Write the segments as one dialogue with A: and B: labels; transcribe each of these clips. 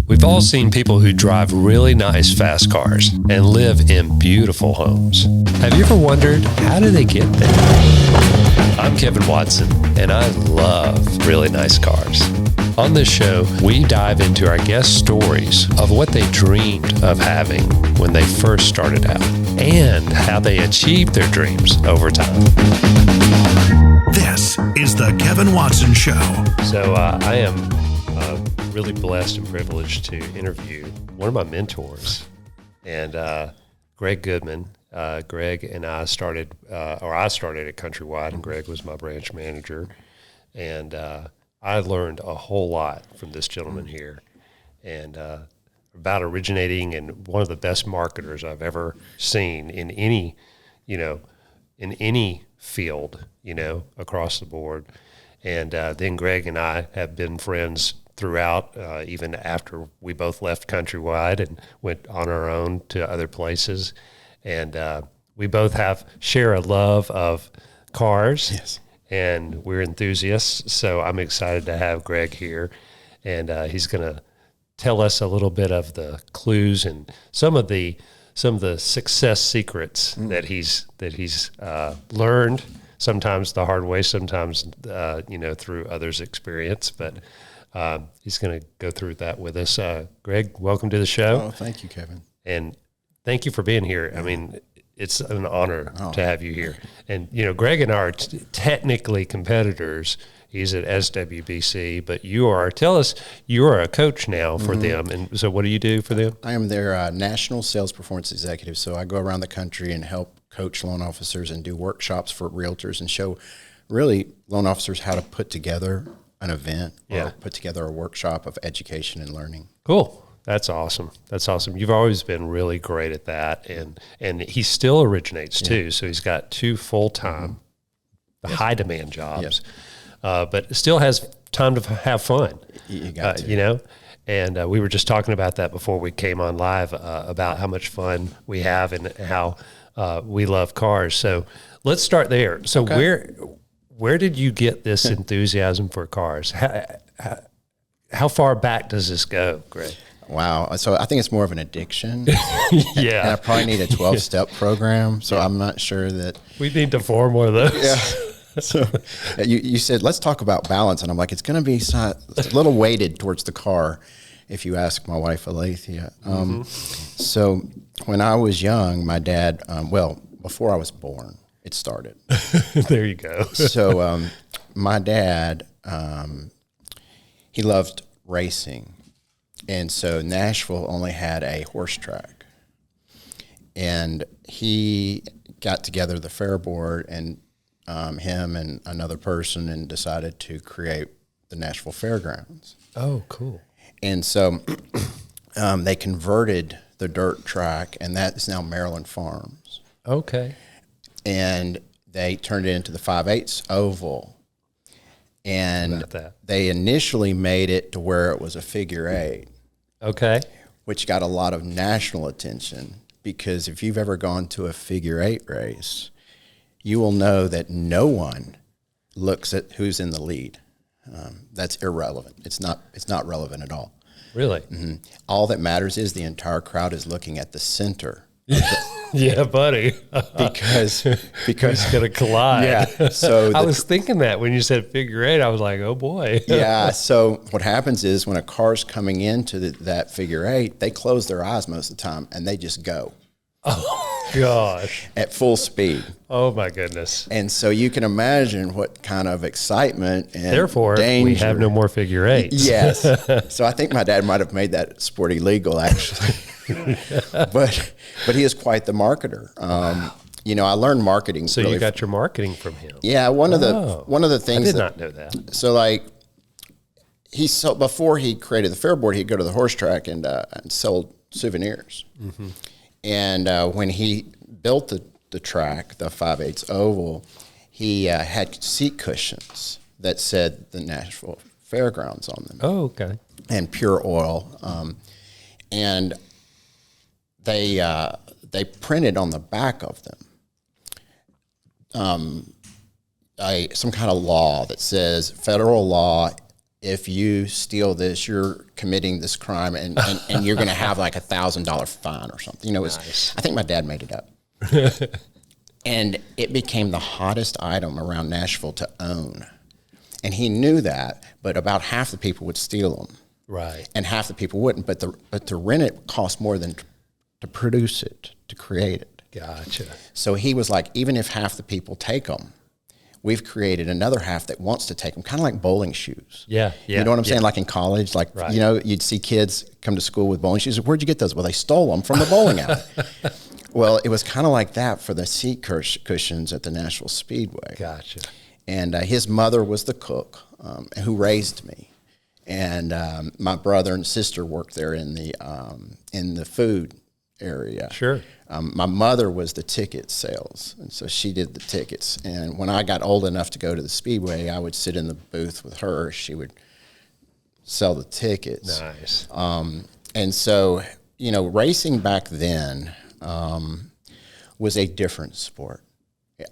A: We've all seen people who drive really nice fast cars and live in beautiful homes. Have you ever wondered, how do they get there? I'm Kevin Watson, and I love really nice cars. On this show, we dive into our guest stories of what they dreamed of having when they first started out and how they achieved their dreams over time.
B: This is the Kevin Watson Show.
A: So I am really blessed and privileged to interview one of my mentors, and Greg Goodman. Greg and I started, I started at Countrywide, and Greg was my branch manager, and I learned a whole lot from this gentleman here, and about originating and one of the best marketers I've ever seen in any, in any field, across the board. And then Greg and I have been friends throughout, even after we both left Countrywide and went on our own to other places. And we both share a love of cars.
C: Yes. And
A: we're enthusiasts. So I'm excited to have Greg here. And he's going to tell us a little bit of the clues and some of the success secrets that he's learned, sometimes the hard way, sometimes, through others' experience. But he's going to go through that with us. Greg, welcome to the show.
C: Oh, thank you, Kevin.
A: And thank you for being here. I mean, it's an honor to have you here. And, Greg and I are technically competitors. He's at SWBC, but you are a coach now for them. And so what do you do for them?
C: I am their national sales performance executive. So I go around the country and help coach loan officers and do workshops for realtors and show really loan officers how to put together an event or put together a workshop of education and learning.
A: Cool. That's awesome. You've always been really great at that. And he still originates too. So he's got two full-time high demand jobs, but still has time to have fun,
C: you got to.
A: And we were just talking about that before we came on live, about how much fun we have and how we love cars. So let's start there. So where did you get this enthusiasm for cars? How far back does this go, Greg?
C: Wow. So I think it's more of an addiction.
A: Yeah.
C: And I probably need a 12-step program. So I'm not sure that.
A: We need to form one of those.
C: Yeah. So you said, let's talk about balance. And I'm like, it's going to be a little weighted towards the car if you ask my wife, Alethea. So when I was young, my dad, before I was born, it started.
A: There you go.
C: So my dad, he loved racing. And so Nashville only had a horse track. And he got together the fair board and him and another person and decided to create the Nashville Fairgrounds.
A: Oh, cool.
C: And so they converted the dirt track, and that is now Maryland Farms.
A: Okay.
C: And they turned it into the 5/8 oval. And they initially made it to where it was a figure eight.
A: Okay.
C: Which got a lot of national attention, because if you've ever gone to a figure eight race, you will know that no one looks at who's in the lead. That's irrelevant. It's not relevant at all.
A: Really?
C: Mm-hmm. All that matters is the entire crowd is looking at the center.
A: Yeah, buddy.
C: because
A: it's going to collide.
C: Yeah. So
A: I was thinking that when you said figure eight, I was like, oh boy.
C: Yeah. So what happens is when a car's coming into that figure eight, they close their eyes most of the time and they just go.
A: Oh gosh.
C: At full speed.
A: Oh my goodness.
C: And so you can imagine what kind of excitement and
A: therefore
C: danger.
A: We have no more figure eights.
C: Yes. So I think my dad might have made that sport illegal, actually. But he is quite the marketer. I learned marketing.
A: So you got your marketing from him.
C: Yeah, one of the things
A: I did not know that.
C: So before he created the fair board, he'd go to the horse track and sold souvenirs. Mm-hmm. And when he built the track, the 5/8 oval, he had seat cushions that said the Nashville Fairgrounds on them.
A: Oh, okay.
C: And pure oil. And they printed on the back of them some kind of law that says federal law if you steal this, you're committing this crime, and you're going to have like $1,000 fine or something. You know,
A: Nice.
C: I think my dad made it up. And it became the hottest item around Nashville to own. And he knew that, but about half the people would steal them.
A: Right.
C: And half the people wouldn't. But to rent it cost more than to produce it, to create it.
A: Gotcha.
C: So he was like, even if half the people take them, we've created another half that wants to take them, kind of like bowling shoes.
A: Yeah.
C: You know what I'm saying? Like in college, like,
A: Right.
C: you know, you'd see kids come to school with bowling shoes. Where'd you get those? Well, they stole them from the bowling alley. Well, it was kind of like that for the seat cushions at the Nashville Speedway.
A: Gotcha.
C: And his mother was the cook who raised me. And my brother and sister worked there in the food area.
A: Sure.
C: My mother was the ticket sales, and so she did the tickets. And when I got old enough to go to the Speedway, I would sit in the booth with her. She would sell the tickets.
A: Nice.
C: And so, you know, racing back then was a different sport,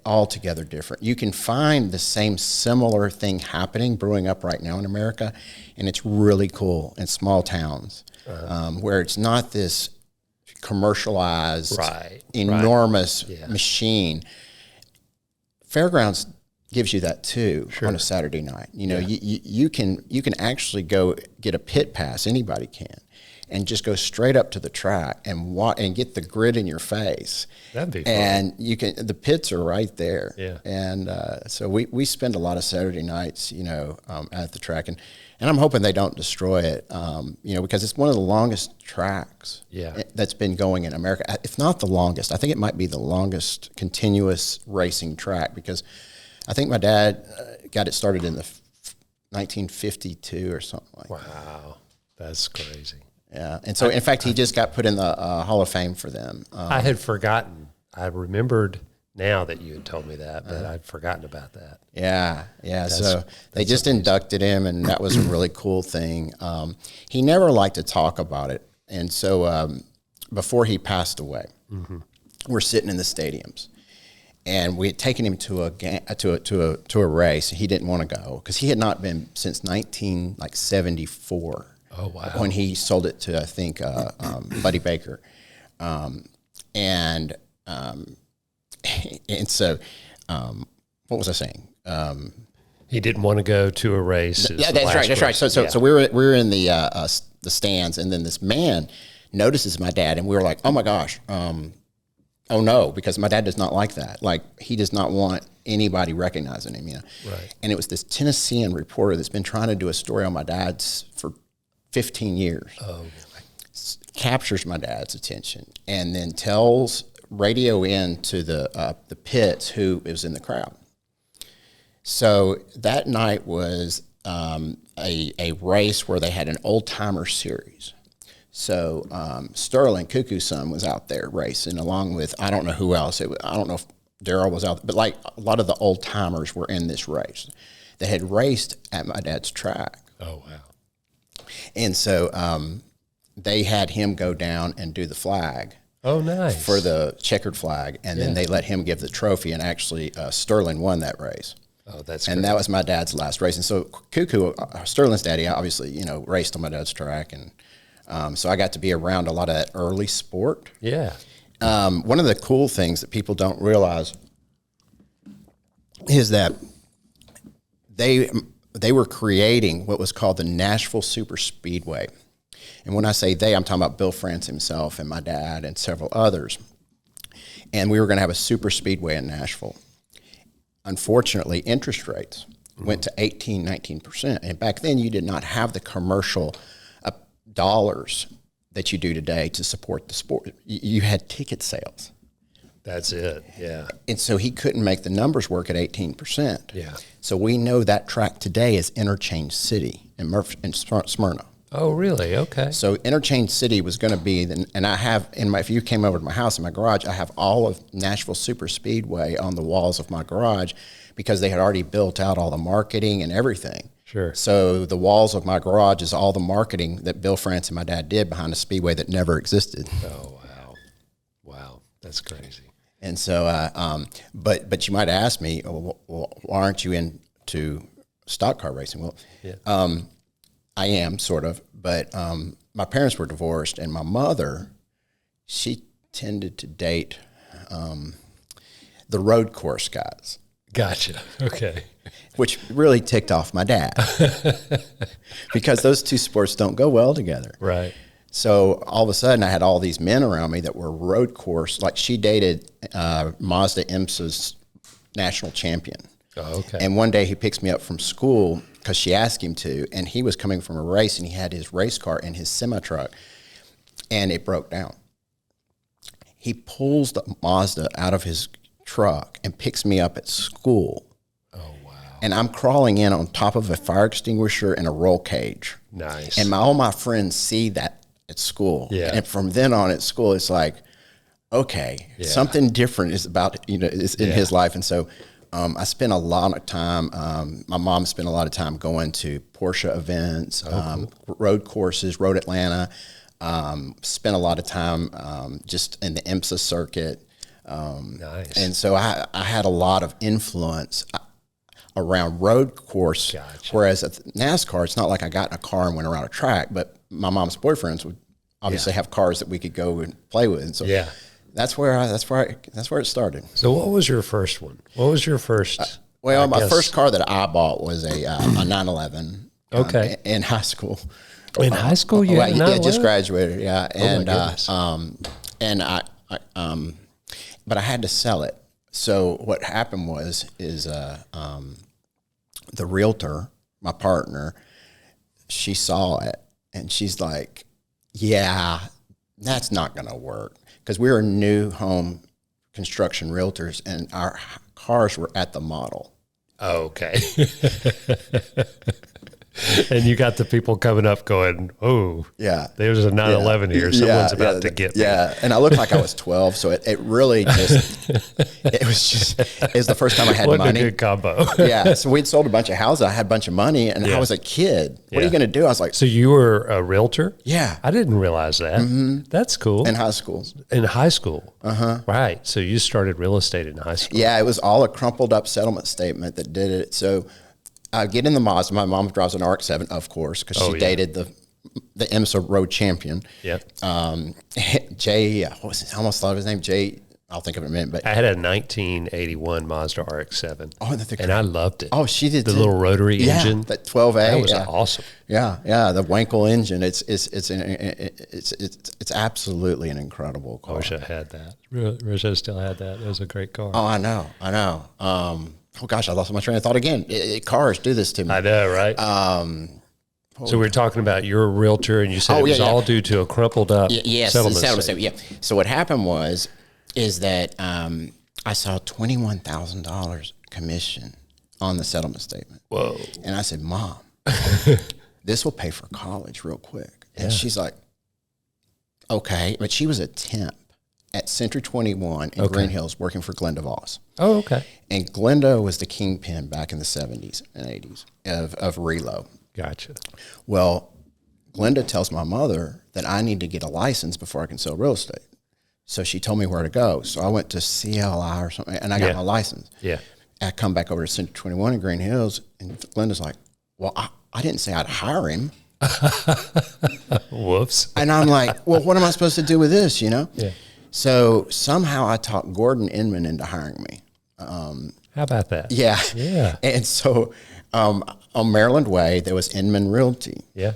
C: altogether different. You can find the same similar thing happening, brewing up right now in America, and it's really cool in small towns where it's not this commercialized, enormous machine. Fairgrounds gives you that too on a Saturday night. You know, you can actually go get a pit pass. Anybody can, and just go straight up to the track and get the grid in your face.
A: That'd be fun.
C: And you can. The pits are right there.
A: Yeah.
C: And so we spend a lot of Saturday nights, you know, at the track, and I'm hoping they don't destroy it, you know, because it's one of the longest tracks that's been going in America. If not the longest, I think it might be the longest continuous racing track, because I think my dad got it started in the 1952 or something like that.
A: Wow. That's crazy.
C: Yeah. And so, in fact, he just got put in the Hall of Fame for them.
A: I had forgotten. I remembered now that you had told me that, but I'd forgotten about that.
C: Yeah. So they just inducted him, and that was a really cool thing. He never liked to talk about it. And so before he passed away, we're sitting in the stadiums, and we had taken him to a race. He didn't want to go because he had not been since 1974.
A: Oh, wow.
C: When he sold it to, I think, Buddy Baker. And so, what was I saying?
A: He didn't want to go to a race.
C: Yeah, that's right. So we were in the stands, and then this man notices my dad, and we were like, oh my gosh, oh no, because my dad does not like that. Like, he does not want anybody recognizing him, you know.
A: Right.
C: And it was this Tennessean reporter that's been trying to do a story on my dad's for 15 years.
A: Oh,
C: Captures my dad's attention, and then tells radio in to the pits who was in the crowd. So that night was a race where they had an old timer series. So Sterling, Cuckoo's son, was out there racing along with, I don't know who else. I don't know if Darryl was out, but like a lot of the old timers were in this race. They had raced at my dad's track.
A: Oh, wow.
C: And so they had him go down and do the flag.
A: Oh, nice.
C: For the checkered flag, and then they let him give the trophy, and actually Sterling won that race.
A: Oh, that's
C: and
A: great.
C: That was my dad's last race. And so Cuckoo, Sterling's daddy, obviously, you know, raced on my dad's track, and so I got to be around a lot of that early sport.
A: Yeah.
C: One of the cool things that people don't realize is that they were creating what was called the Nashville Super Speedway. And when I say they, I'm talking about Bill France himself and my dad and several others. And we were going to have a super speedway in Nashville. Unfortunately, interest rates went to 18, 19%. And back then, you did not have the commercial dollars that you do today to support the sport. You had ticket sales.
A: That's it, yeah.
C: And so he couldn't make the numbers work at 18%.
A: Yeah.
C: So we know that track today is Interchange City in Smyrna.
A: Oh, really? Okay.
C: So Interchange City was going to be, and I have if you came over to my house in my garage, I have all of Nashville Super Speedway on the walls of my garage because they had already built out all the marketing and everything.
A: Sure.
C: So the walls of my garage is all the marketing that Bill France and my dad did behind a speedway that never existed.
A: Oh, wow. Wow, that's crazy.
C: And so, but you might ask me, well, why aren't you into stock car racing? Well, I am sort of, but my parents were divorced, and my mother, she tended to date the road course guys.
A: Gotcha. Okay.
C: Which really ticked off my dad because those two sports don't go well together.
A: Right.
C: So all of a sudden I had all these men around me that were road course. Like she dated Mazda IMSA's national champion.
A: Oh, okay.
C: And one day he picks me up from school because she asked him to, and he was coming from a race, and he had his race car in his semi-truck, and it broke down. He pulls the Mazda out of his truck and picks me up at school.
A: Oh, wow.
C: And I'm crawling in on top of a fire extinguisher and a roll cage.
A: Nice.
C: And all my friends see that at school.
A: Yeah.
C: And from then on at school, it's like, okay, something different is about, is in his life. And so I spent a lot of time, my mom spent a lot of time going to Porsche events, cool. Road courses, Road Atlanta, spent a lot of time just in the IMSA circuit.
A: Nice.
C: And so I had a lot of influence around road course,
A: Gotcha.
C: Whereas at NASCAR, it's not like I got in a car and went around a track, but my mom's boyfriends would obviously have cars that we could go and play with. And so that's where it started.
A: So what was your first one? What was your first?
C: My first car that I bought was a 911.
A: Okay.
C: In high school.
A: In high school, you had a 911?
C: Yeah, just graduated. Yeah, and but I had to sell it. So what happened is the realtor, my partner, she saw it and she's like, "Yeah, that's not going to work," because we were new home construction realtors and our cars were at the model.
A: Oh, okay. And you got the people coming up going, "Oh,
C: yeah,
A: there's a 911 here. Someone's about to get me."
C: Yeah, and I looked like I was 12, so it really just it was the first time I had money.
A: What a good combo.
C: Yeah, so we'd sold a bunch of houses. I had a bunch of money, and I was a kid. What are you going to do? I was like,
A: so you were a realtor?
C: Yeah,
A: I didn't realize that. Mm-hmm. That's cool.
C: In high school.
A: In high school. Right. So you started real estate in high school.
C: Yeah, it was all a crumpled up settlement statement that did it. So I get in the Mazda. My mom drives an RX-7, of course, because she dated the IMSA road champion.
A: Yep.
C: Jay, I almost thought of his name. Jay, I'll think of it in a minute. But
A: I had a 1981 Mazda RX-7.
C: Oh,
A: and I loved it.
C: Oh, she did
A: the little rotary engine.
C: That 12A.
A: That was awesome.
C: Yeah, the Wankel engine. It's absolutely an incredible car.
A: I wish I had that. Wish I still had that. It was a great car.
C: Oh, I know. Oh gosh, I lost my train of thought again. Cars do this to me.
A: I know, right? So we were talking about you're a realtor, and you said it was all due to a crumpled up settlement statement.
C: Yeah. So what happened is that I saw $21,000 commission on the settlement statement.
A: Whoa!
C: And I said, "Mom, this will pay for college real quick." And she's like, "Okay," but she was a temp at Century 21 in Green Hills working for Glenda Voss.
A: Oh, okay.
C: And Glenda was the kingpin back in the 70s and 80s of relo.
A: Gotcha.
C: Well, Glenda tells my mother that I need to get a license before I can sell real estate. So she told me where to go. So I went to CLI or something, and I got my license.
A: Yeah.
C: I come back over to Century 21 in Green Hills, and Glenda's like, "Well, I didn't say I'd hire him."
A: Whoops.
C: And I'm like, "Well, what am I supposed to do with this, Yeah. So somehow I talked Gordon Inman into hiring me.
A: How about that?
C: Yeah.
A: Yeah.
C: And so on Maryland Way, there was Inman Realty.
A: Yeah.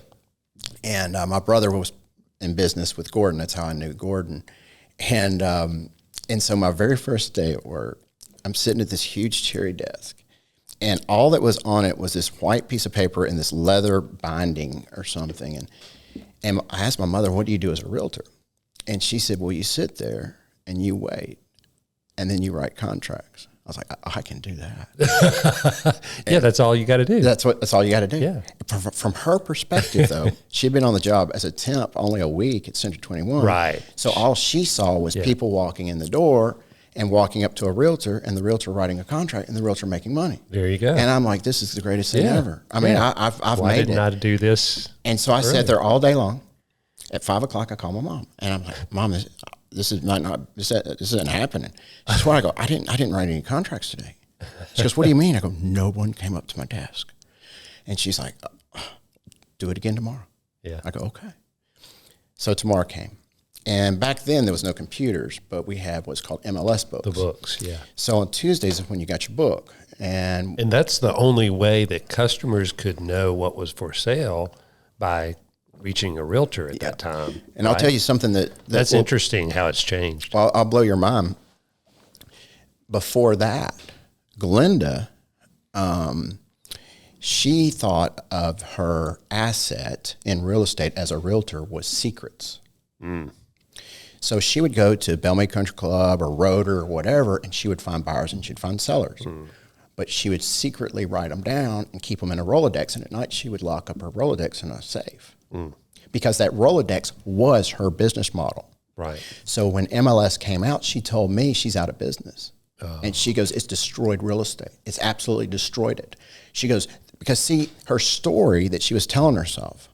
C: And my brother was in business with Gordon. That's how I knew Gordon. And so my very first day at work, I'm sitting at this huge cherry desk. And all that was on it was this white piece of paper and this leather binding or something. And I asked my mother, "What do you do as a realtor?" And she said, "Well, you sit there and you wait, and then you write contracts." I was like, "I can do that."
A: Yeah, that's all you got to do.
C: That's all you got to do.
A: Yeah.
C: From her perspective, though, she'd been on the job as a temp only a week at Century 21.
A: Right.
C: So all she saw was people walking in the door and walking up to a realtor, and the realtor writing a contract, and the realtor making money.
A: There you go.
C: And I'm like, this is the greatest thing ever. I mean, I've
A: Why
C: made
A: didn't
C: it.
A: I do this?
C: And so I sat there all day long. At 5 o'clock, I call my mom, and I'm like, "Mom, this isn't happening." She says, "What?" I go, I didn't write any contracts today." She goes, "What do you mean?" I go, "No one came up to my desk." And she's like, do it again tomorrow.
A: Yeah.
C: I go, okay. So tomorrow came. And back then there was no computers, but we had what's called MLS books.
A: The books, yeah.
C: So on Tuesdays is when you got your book. And
A: that's the only way that customers could know what was for sale, by reaching a realtor at that time.
C: And I'll tell you something
A: that's interesting how it's changed.
C: Well, I'll blow your mind. Before that, Glenda, she thought of her asset in real estate as a realtor was secrets. So she would go to Bellmay Country Club or Rotor or whatever, and she would find buyers and she'd find sellers. But she would secretly write them down and keep them in a Rolodex, and at night she would lock up her Rolodex in a safe. Because that Rolodex was her business model.
A: Right.
C: So when MLS came out, she told me she's out of business. And she goes, it's destroyed real estate. It's absolutely destroyed it. She goes, because see, her story that she was telling herself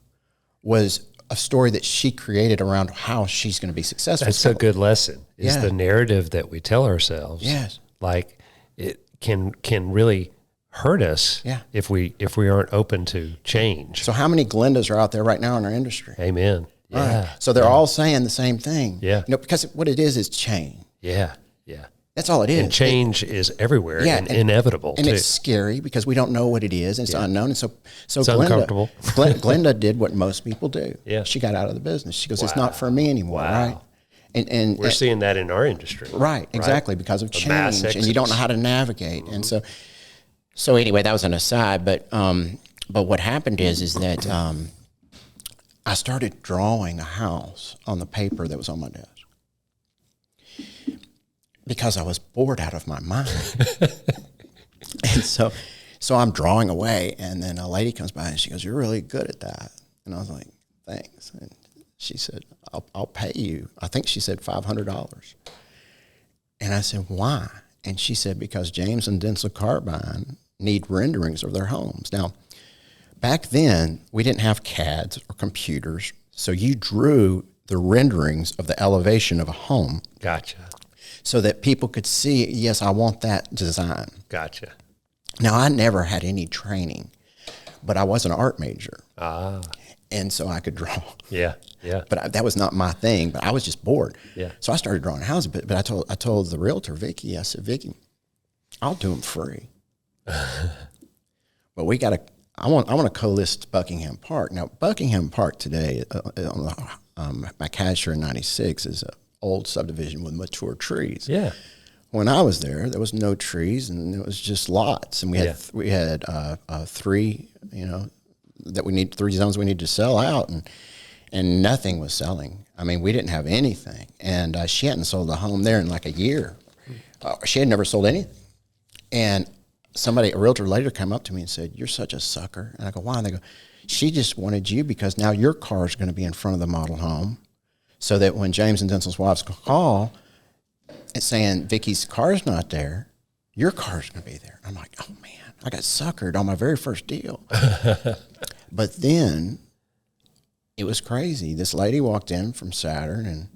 C: was a story that she created around how she's going to be successful.
A: That's a good lesson, is the narrative that we tell ourselves.
C: Yes.
A: Like it can really hurt us if we aren't open to change.
C: So how many Glendas are out there right now in our industry?
A: Amen. Yeah.
C: Right. So they're all saying the same thing.
A: Yeah.
C: Because what it is change.
A: Yeah. Yeah.
C: That's all it is.
A: And change is everywhere and inevitable,
C: and
A: too.
C: it's scary because we don't know what it is, and it's unknown. And so
A: it's uncomfortable.
C: Glenda did what most people do.
A: Yeah.
C: She got out of the business. She goes, it's not for me anymore, right? And
A: we're seeing that in our industry.
C: Right, exactly, because of change, and you don't know how to navigate. And so anyway, that was an aside, but what happened is that I started drawing a house on the paper that was on my desk. Because I was bored out of my mind. And so I'm drawing away, and then a lady comes by and she goes, you're really good at that. And I was like, thanks. And she said, I'll pay you. I think she said $500. And I said, why? And she said, because James and Denzel Carbine need renderings of their homes. Now, back then, we didn't have CADs or computers, so you drew the renderings of the elevation of a home.
A: Gotcha.
C: So that people could see, yes, I want that design.
A: Gotcha.
C: Now, I never had any training, but I was an art major. And so I could draw.
A: Yeah, yeah.
C: But that was not my thing, but I was just bored.
A: Yeah.
C: So I started drawing houses, but I told the realtor, Vicky, I said, Vicky, I'll do them free. But I want to co-list Buckingham Park. Now, Buckingham Park today, my Casher in 96 is a old subdivision with mature trees.
A: Yeah.
C: When I was there was no trees, and it was just lots, and we had three, three zones we needed to sell out, and nothing was selling. I mean, we didn't have anything, and she hadn't sold a home there in like a year. She had never sold anything, and a realtor later came up to me and said, "You're such a sucker." And I go, "Why?" And they go, "She just wanted you because now your car is going to be in front of the model home, so that when James and Denzel's wives call, it's saying Vicky's car's not there, your car's going to be there." I'm like, "Oh man, I got suckered on my very first deal." But then it was crazy. This lady walked in from Saturn,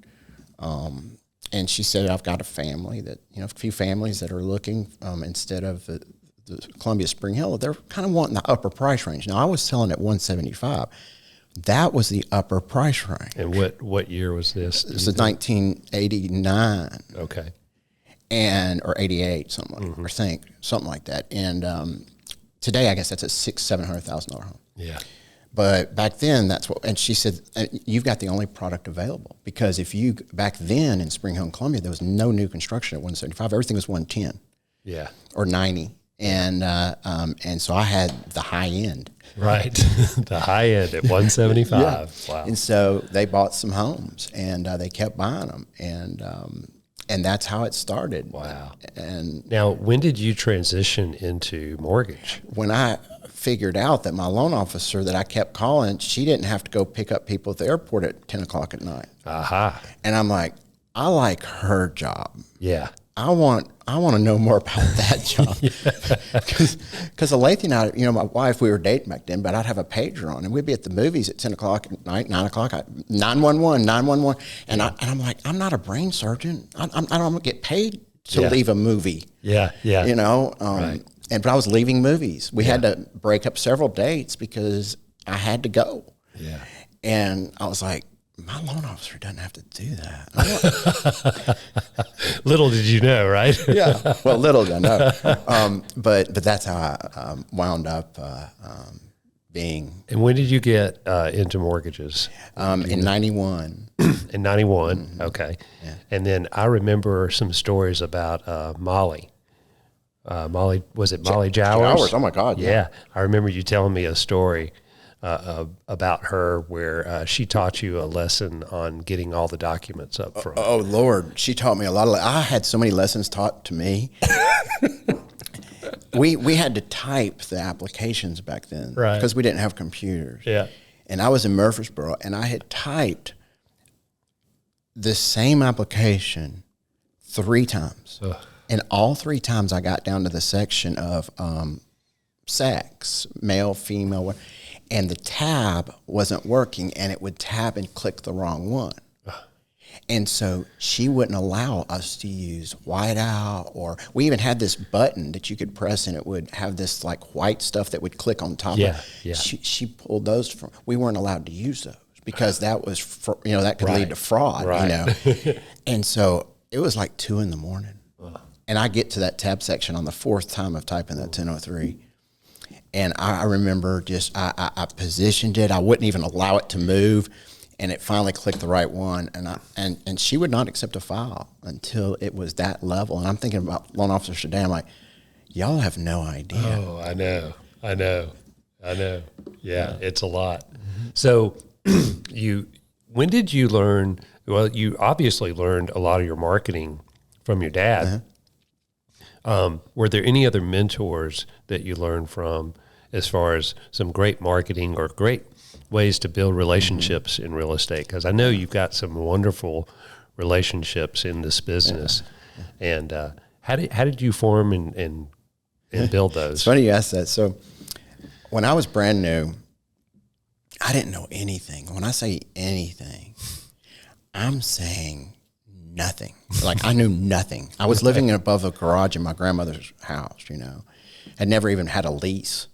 C: and she said, "I've got a family a few families that are looking instead of the Columbia Spring Hill, they're kind of wanting the upper price range." Now I was selling at $175. That was the upper price range.
A: And what year was this?
C: This is 1989.
A: Okay.
C: Or 88, something like that. And today, I guess that's a $700,000 home.
A: Yeah.
C: But back then, that's what. And she said, "You've got the only product available, because back then in Spring Hill and Columbia, there was no new construction at 175. Everything was 110.
A: Yeah.
C: Or 90. And so I had the high end.
A: Right. The high end at 175. Yeah. Wow.
C: And so they bought some homes, and they kept buying them. And that's how it started.
A: Wow.
C: And
A: now, when did you transition into mortgage?
C: When I figured out that my loan officer that I kept calling, she didn't have to go pick up people at the airport at 10 o'clock at night.
A: Aha.
C: And I'm like, I like her job.
A: Yeah.
C: I want to know more about that job. Because Alethea and I, my wife, we were dating back then, but I'd have a pager on, and we'd be at the movies at 10 o'clock at night, 9 o'clock, 911, 911. And I'm like, I'm not a brain surgeon. I don't get paid to leave a movie.
A: Yeah, yeah.
C: Right. But I was leaving movies. We had to break up several dates because I had to go.
A: Yeah.
C: And I was like, my loan officer doesn't have to do that.
A: Little did you know, right?
C: Yeah. Well, little did I know. But that's how I wound up being.
A: And when did you get into mortgages?
C: In 91.
A: In 91. Okay.
C: Yeah.
A: And then I remember some stories about Molly. Molly, was it Molly Jowers?
C: Oh my God.
A: Yeah. I remember you telling me a story about her where she taught you a lesson on getting all the documents up front.
C: Oh Lord, she taught me a lot. I had so many lessons taught to me. We had to type the applications back then,
A: right?
C: Because we didn't have computers.
A: Yeah.
C: And I was in Murfreesboro, and I had typed the same application 3 times, and all 3 times I got down to the section of sex, male, female. And the tab wasn't working, and it would tab and click the wrong one. And so she wouldn't allow us to use whiteout, or we even had this button that you could press, and it would have this like white stuff that would click on top.
A: Yeah,
C: of. She pulled those from. We weren't allowed to use those because that was that could lead to fraud.
A: Right.
C: And so it was like 2 a.m, and I get to that tab section on the 4th time of typing that 1003. And I remember just I positioned it. I wouldn't even allow it to move, and it finally clicked the right one. And she would not accept a file until it was that level. And I'm thinking about loan officers today. I'm like, y'all have no idea.
A: Oh, I know. Yeah, it's a lot. So when did you learn? Well, you obviously learned a lot of your marketing from your dad. Were there any other mentors that you learned from as far as some great marketing or great ways to build relationships in real estate? Because I know you've got some wonderful relationships in this business. And how did you form and build those?
C: It's funny you asked that. So when I was brand new, I didn't know anything. When I say anything, I'm saying nothing. Like I knew nothing. I was living above a garage in my grandmother's house, I'd never even had a lease.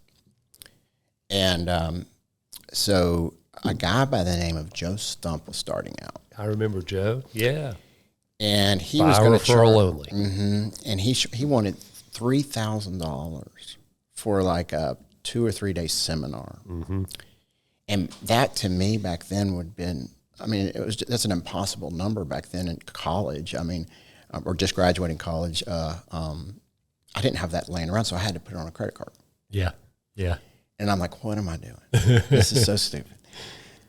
C: And so a guy by the name of Joe Stump was starting out.
A: I remember Joe. Yeah.
C: And he
A: By
C: was going to
A: referral only.
C: And he wanted $3,000 for like a 2 or 3 day seminar. And that to me back then would have been, that's an impossible number back then in college. Or just graduating college. I didn't have that laying around, so I had to put it on a credit card.
A: Yeah.
C: And I'm like, what am I doing? This is so stupid.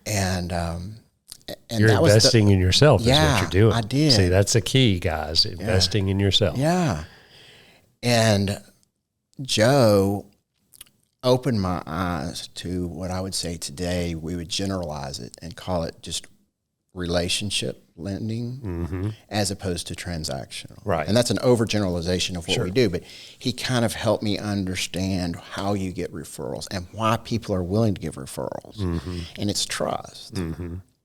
C: And
A: you're
C: that
A: investing in yourself is
C: Yeah,
A: what you're doing.
C: I did.
A: See, that's the key, guys, investing in yourself.
C: Yeah. And Joe opened my eyes to what I would say today, we would generalize it and call it just relationship lending as opposed to transactional.
A: Right.
C: And that's an overgeneralization of what we do, but he kind of helped me understand how you get referrals and why people are willing to give referrals. And it's trust.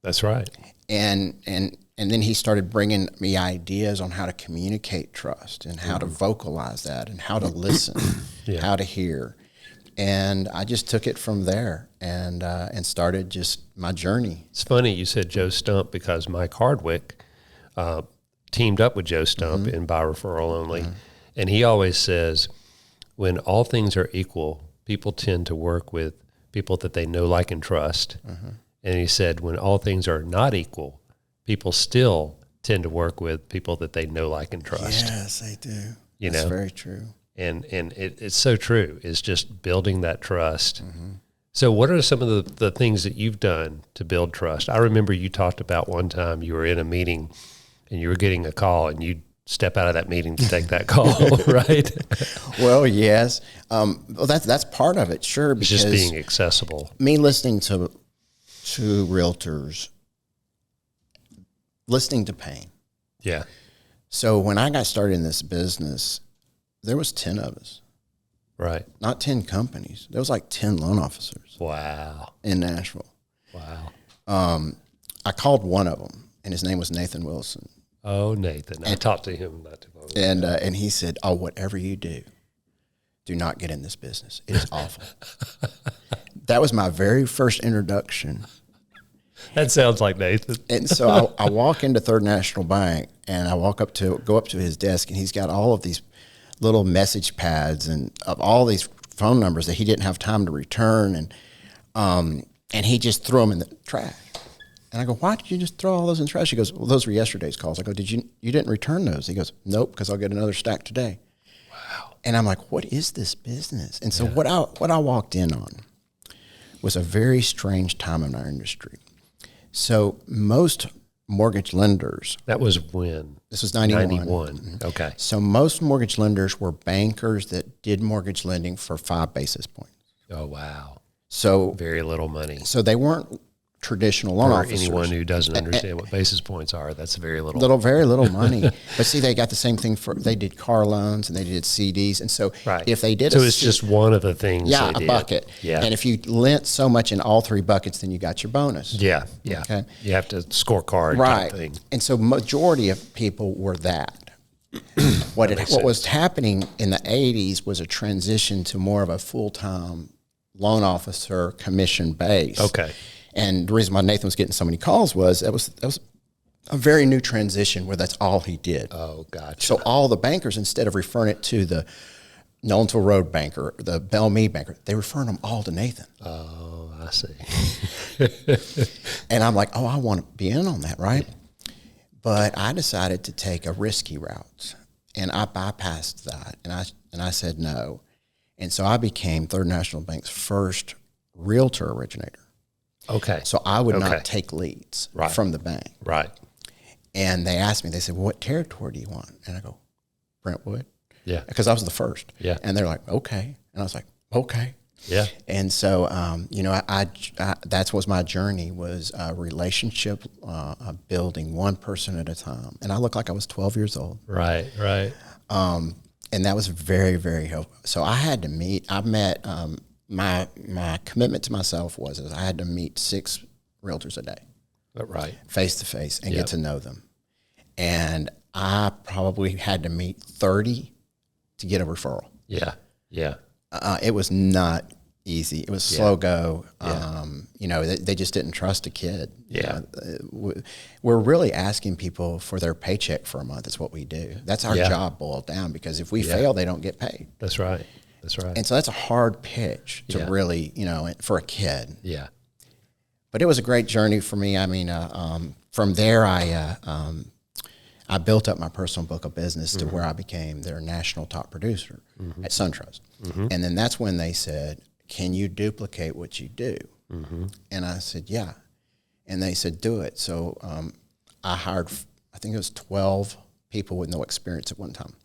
A: That's right.
C: And then he started bringing me ideas on how to communicate trust and how to vocalize that and how to listen, how to hear. And I just took it from there and started just my journey.
A: It's funny you said Joe Stump because Mike Hardwick teamed up with Joe Stump in By Referral Only. And he always says, when all things are equal, people tend to work with people that they know, like, and trust. And he said, when all things are not equal, people still tend to work with people that they know, like, and trust.
C: Yes, they do.
A: You
C: That's
A: know?
C: very true.
A: And it's so true. It's just building that trust. So what are some of the things that you've done to build trust? I remember you talked about one time you were in a meeting and you were getting a call and you step out of that meeting to take that call, right?
C: Well, yes. Well, that's part of it, sure.
A: It's just being accessible.
C: Me listening to realtors, listening to pain.
A: Yeah.
C: So when I got started in this business, there was 10 of us.
A: Right.
C: Not 10 companies. There was like 10 loan officers.
A: Wow.
C: In Nashville.
A: Wow.
C: I called one of them, and his name was Nathan Wilson.
A: Oh, Nathan. I talked to him not too long ago.
C: And he said, whatever you do not get in this business. It is awful. that was my very first introduction.
A: That sounds like Nathan.
C: And so I walk into Third National Bank, and I go up to his desk, and he's got all of these little message pads and of all these phone numbers that he didn't have time to return, and he just threw them in the trash. And I go, why did you just throw all those in the trash? He goes, well, those were yesterday's calls. I go, you didn't return those? He goes, nope, because I'll get another stack today.
A: Wow.
C: And I'm like, what is this business? And so what I walked in on was a very strange time in our industry. So most mortgage lenders.
A: That was when?
C: This was 91.
A: 91. Mm-hmm. Okay.
C: So most mortgage lenders were bankers that did mortgage lending for 5 basis points.
A: Oh, wow.
C: So
A: very little money.
C: So they weren't traditional loan officers.
A: For anyone who doesn't understand what basis points are, that's very little.
C: Very little money. But see, they got the same thing they did car loans and they did CDs. And so if they did
A: it's just one of the things
C: a
A: they did.
C: bucket. Yeah. And if you lent so much in all 3 buckets, then you got your bonus.
A: Yeah. Okay. You have to scorecard type thing.
C: And so majority of people were that. What was happening in the 80s was a transition to more of a full-time loan officer commission base.
A: Okay.
C: And the reason why Nathan was getting so many calls was that was a very new transition where that's all he did.
A: Oh, gotcha.
C: So all the bankers, instead of referring it to the Nolensville Road banker, the Bellmead banker, they referred them all to Nathan.
A: Oh, I see.
C: And I'm like, I want to be in on that, right? But I decided to take a risky route, and I bypassed that, and I said no. And so I became Third National Bank's first realtor originator.
A: Okay.
C: So I would not take leads from the bank.
A: Right.
C: And they asked me, they said, well, what territory do you want? And I go, Brentwood.
A: Yeah.
C: Because I was the first.
A: Yeah.
C: And they're like, okay. And I was like, okay.
A: Yeah.
C: And so, I that was my journey, was relationship building, one person at a time. And I looked like I was 12 years old.
A: Right.
C: And that was very, very helpful. So I met, my commitment to myself was I had to meet 6 realtors a day.
A: Right.
C: Face to face and get to know them. And I probably had to meet 30 to get a referral.
A: Yeah.
C: It was not easy. It was slow go. They just didn't trust a kid.
A: Yeah.
C: We're really asking people for their paycheck for a month is what we do. That's our job boiled down, because if we fail, they don't get paid.
A: That's right.
C: And so that's a hard pitch to really, for a kid.
A: Yeah.
C: But it was a great journey for me. I mean, from there, I built up my personal book of business to where I became their national top producer at SunTrust. And then that's when they said, can you duplicate what you do? And I said, yeah. And they said, do it. So I hired, I think it was 12 people with no experience at one time.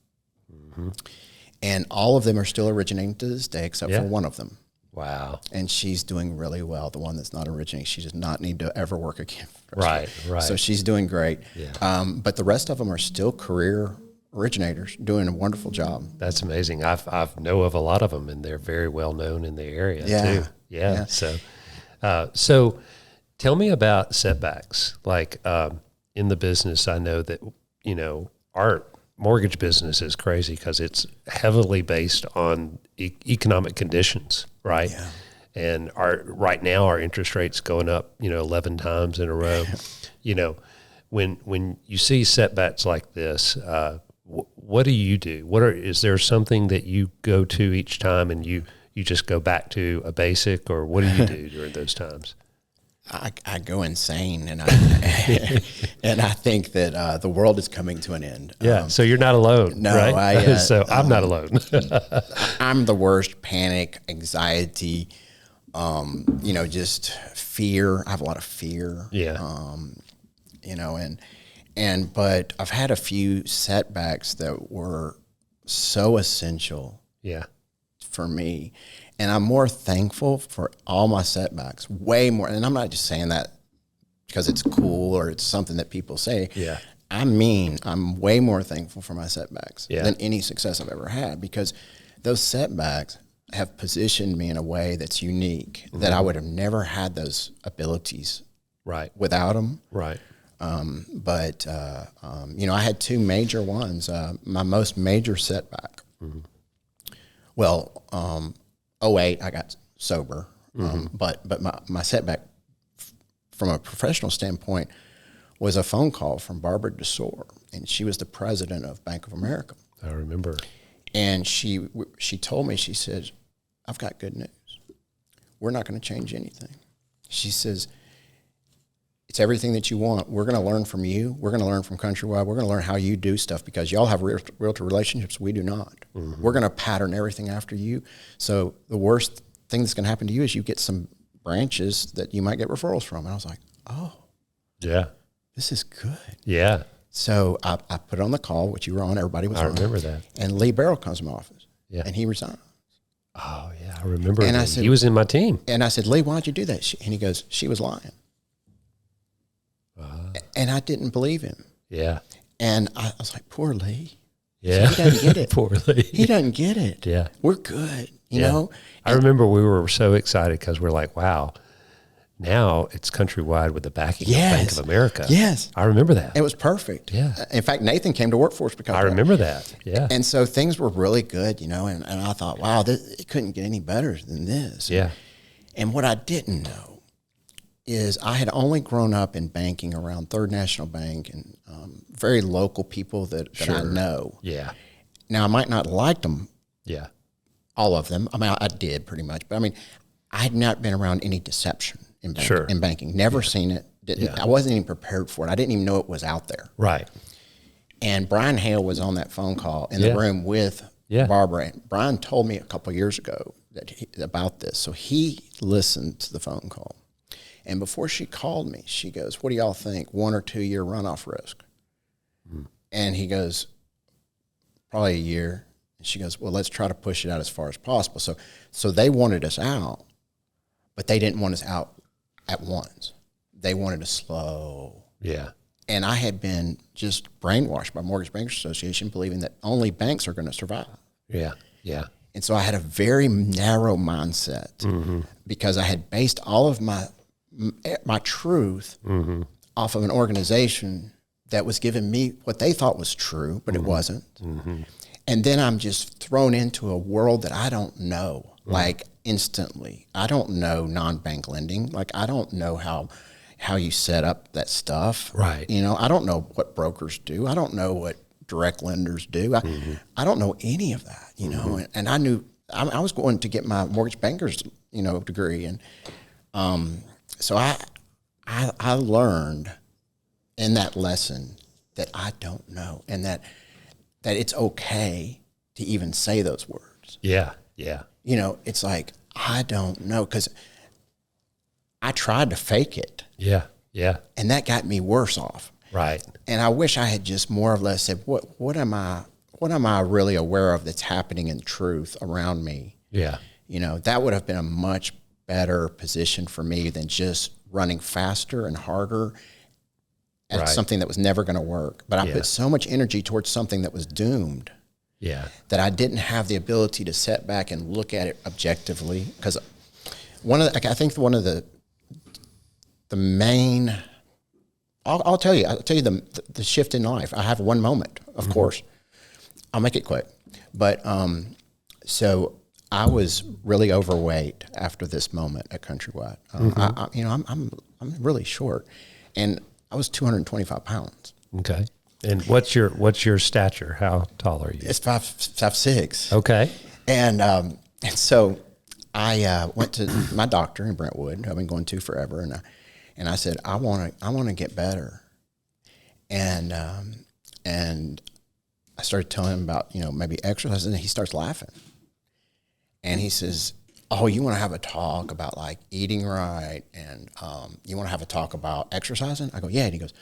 C: And all of them are still originating to this day, except for one of them.
A: Wow.
C: And she's doing really well. The one that's not originating, she does not need to ever work again.
A: Right.
C: So she's doing great.
A: Yeah.
C: But the rest of them are still career originators doing a wonderful job.
A: That's amazing. I've know of a lot of them, and they're very well known in the area too. Yeah. So tell me about setbacks. Like in the business, I know that, our mortgage business is crazy because it's heavily based on economic conditions, right? Yeah. And right now our interest rate's going up, 11 times in a row. When you see setbacks like this, what do you do? Is there something that you go to each time and you just go back to a basic, or what do you do during those times?
C: I go insane, and I think that the world is coming to an end.
A: Yeah, so you're not alone,
C: no,
A: right? So I'm not alone.
C: I'm the worst. Panic, anxiety, just fear. I have a lot of fear.
A: Yeah.
C: But I've had a few setbacks that were so essential.
A: Yeah.
C: For me. And I'm more thankful for all my setbacks, way more. And I'm not just saying that because it's cool or it's something that people say.
A: Yeah.
C: I'm way more thankful for my setbacks than any success I've ever had, because those setbacks have positioned me in a way that's unique, that I would have never had those abilities without them. Right. But I had 2 major ones. My most major setback. Well, 08, I got sober. But my setback from a professional standpoint was a phone call from Barbara DeSore, and she was the president of Bank of America.
A: I remember.
C: And she told me, she says, I've got good news. We're not going to change anything. She says, it's everything that you want. We're going to learn from you. We're going to learn from Countrywide. We're going to learn how you do stuff because y'all have realtor relationships. We do not. We're going to pattern everything after you. So the worst thing that's going to happen to you is you get some branches that you might get referrals from. And I was like, oh,
A: yeah,
C: this is good.
A: Yeah.
C: So I put it on the call, which you were on. Everybody was on.
A: I remember that.
C: And Lee Barrow comes to my office.
A: Yeah.
C: And he resigned.
A: Oh, yeah, I remember.
C: And
A: him.
C: I said,
A: he was in my team.
C: And I said, Lee, why'd you do that? And he goes, she was lying. And I didn't believe him.
A: Yeah.
C: And I was like, poor Lee.
A: Yeah.
C: He doesn't get it.
A: Poor Lee.
C: He doesn't get it.
A: Yeah.
C: We're good, you know?
A: I remember we were so excited because we're like, wow, now it's Countrywide with the backing of Bank of America.
C: Yes.
A: I remember that.
C: It was perfect.
A: Yeah.
C: In fact, Nathan came to work for us because
A: I remember that. Yeah.
C: And so things were really good, you know, and I thought, wow, it couldn't get any better than this.
A: Yeah.
C: And what I didn't know is I had only grown up in banking around Third National Bank and very local people that I know.
A: Yeah.
C: Now, I might not have liked them,
A: Yeah.
C: all of them. I mean, I did pretty much. But, I mean, I had not been around any deception in banking. Never seen it. I wasn't even prepared for it. I didn't even know it was out there.
A: Right.
C: And Brian Hale was on that phone call in the room with Barbara. And Brian told me a couple of years ago about this. So he listened to the phone call. And before she called me, she goes, what do y'all think? 1 or 2 year runoff risk? And he goes, probably a year. And she goes, well, let's try to push it out as far as possible. So they wanted us out, but they didn't want us out at once. They wanted us slow.
A: Yeah.
C: And I had been just brainwashed by Mortgage Bankers Association, believing that only banks are going to survive.
A: Yeah. Yeah.
C: And so I had a very narrow mindset because I had based all of my truth off of an organization that was giving me what they thought was true, but it wasn't. And then I'm just thrown into a world that I don't know, like instantly. I don't know non-bank lending. Like I don't know how you set up that stuff.
A: Right.
C: You know, I don't know what brokers do. I don't know what direct lenders do. I don't know any of that, you know, and I knew I was going to get my mortgage banker's, you know, degree. And so I learned in that lesson that I don't know, and that it's okay to even say those words.
A: Yeah. Yeah.
C: You know, it's like, I don't know, because I tried to fake it.
A: Yeah. Yeah.
C: And that got me worse off.
A: Right.
C: And I wish I had just more or less said, what am I really aware of that's happening in truth around me?
A: Yeah.
C: You know, that would have been a much better position for me than just running faster and harder at something that was never going to work. But I put so much energy towards something that was doomed that I didn't have the ability to sit back and look at it objectively. Because I think one of the main, I'll tell you the shift in life. I have one moment, of course. I'll make it quick. But so I was really overweight after this moment at Countrywide. I'm really short, and I was 225 pounds.
A: Okay. And what's your stature? How tall are you?
C: It's 5'6".
A: Okay.
C: And so I went to my doctor in Brentwood. I've been going to forever, and I said I want to get better, and I started telling him about maybe exercise, and he starts laughing, and he says, oh, you want to have a talk about like eating right, and you want to have a talk about exercising? I go, yeah. And he goes,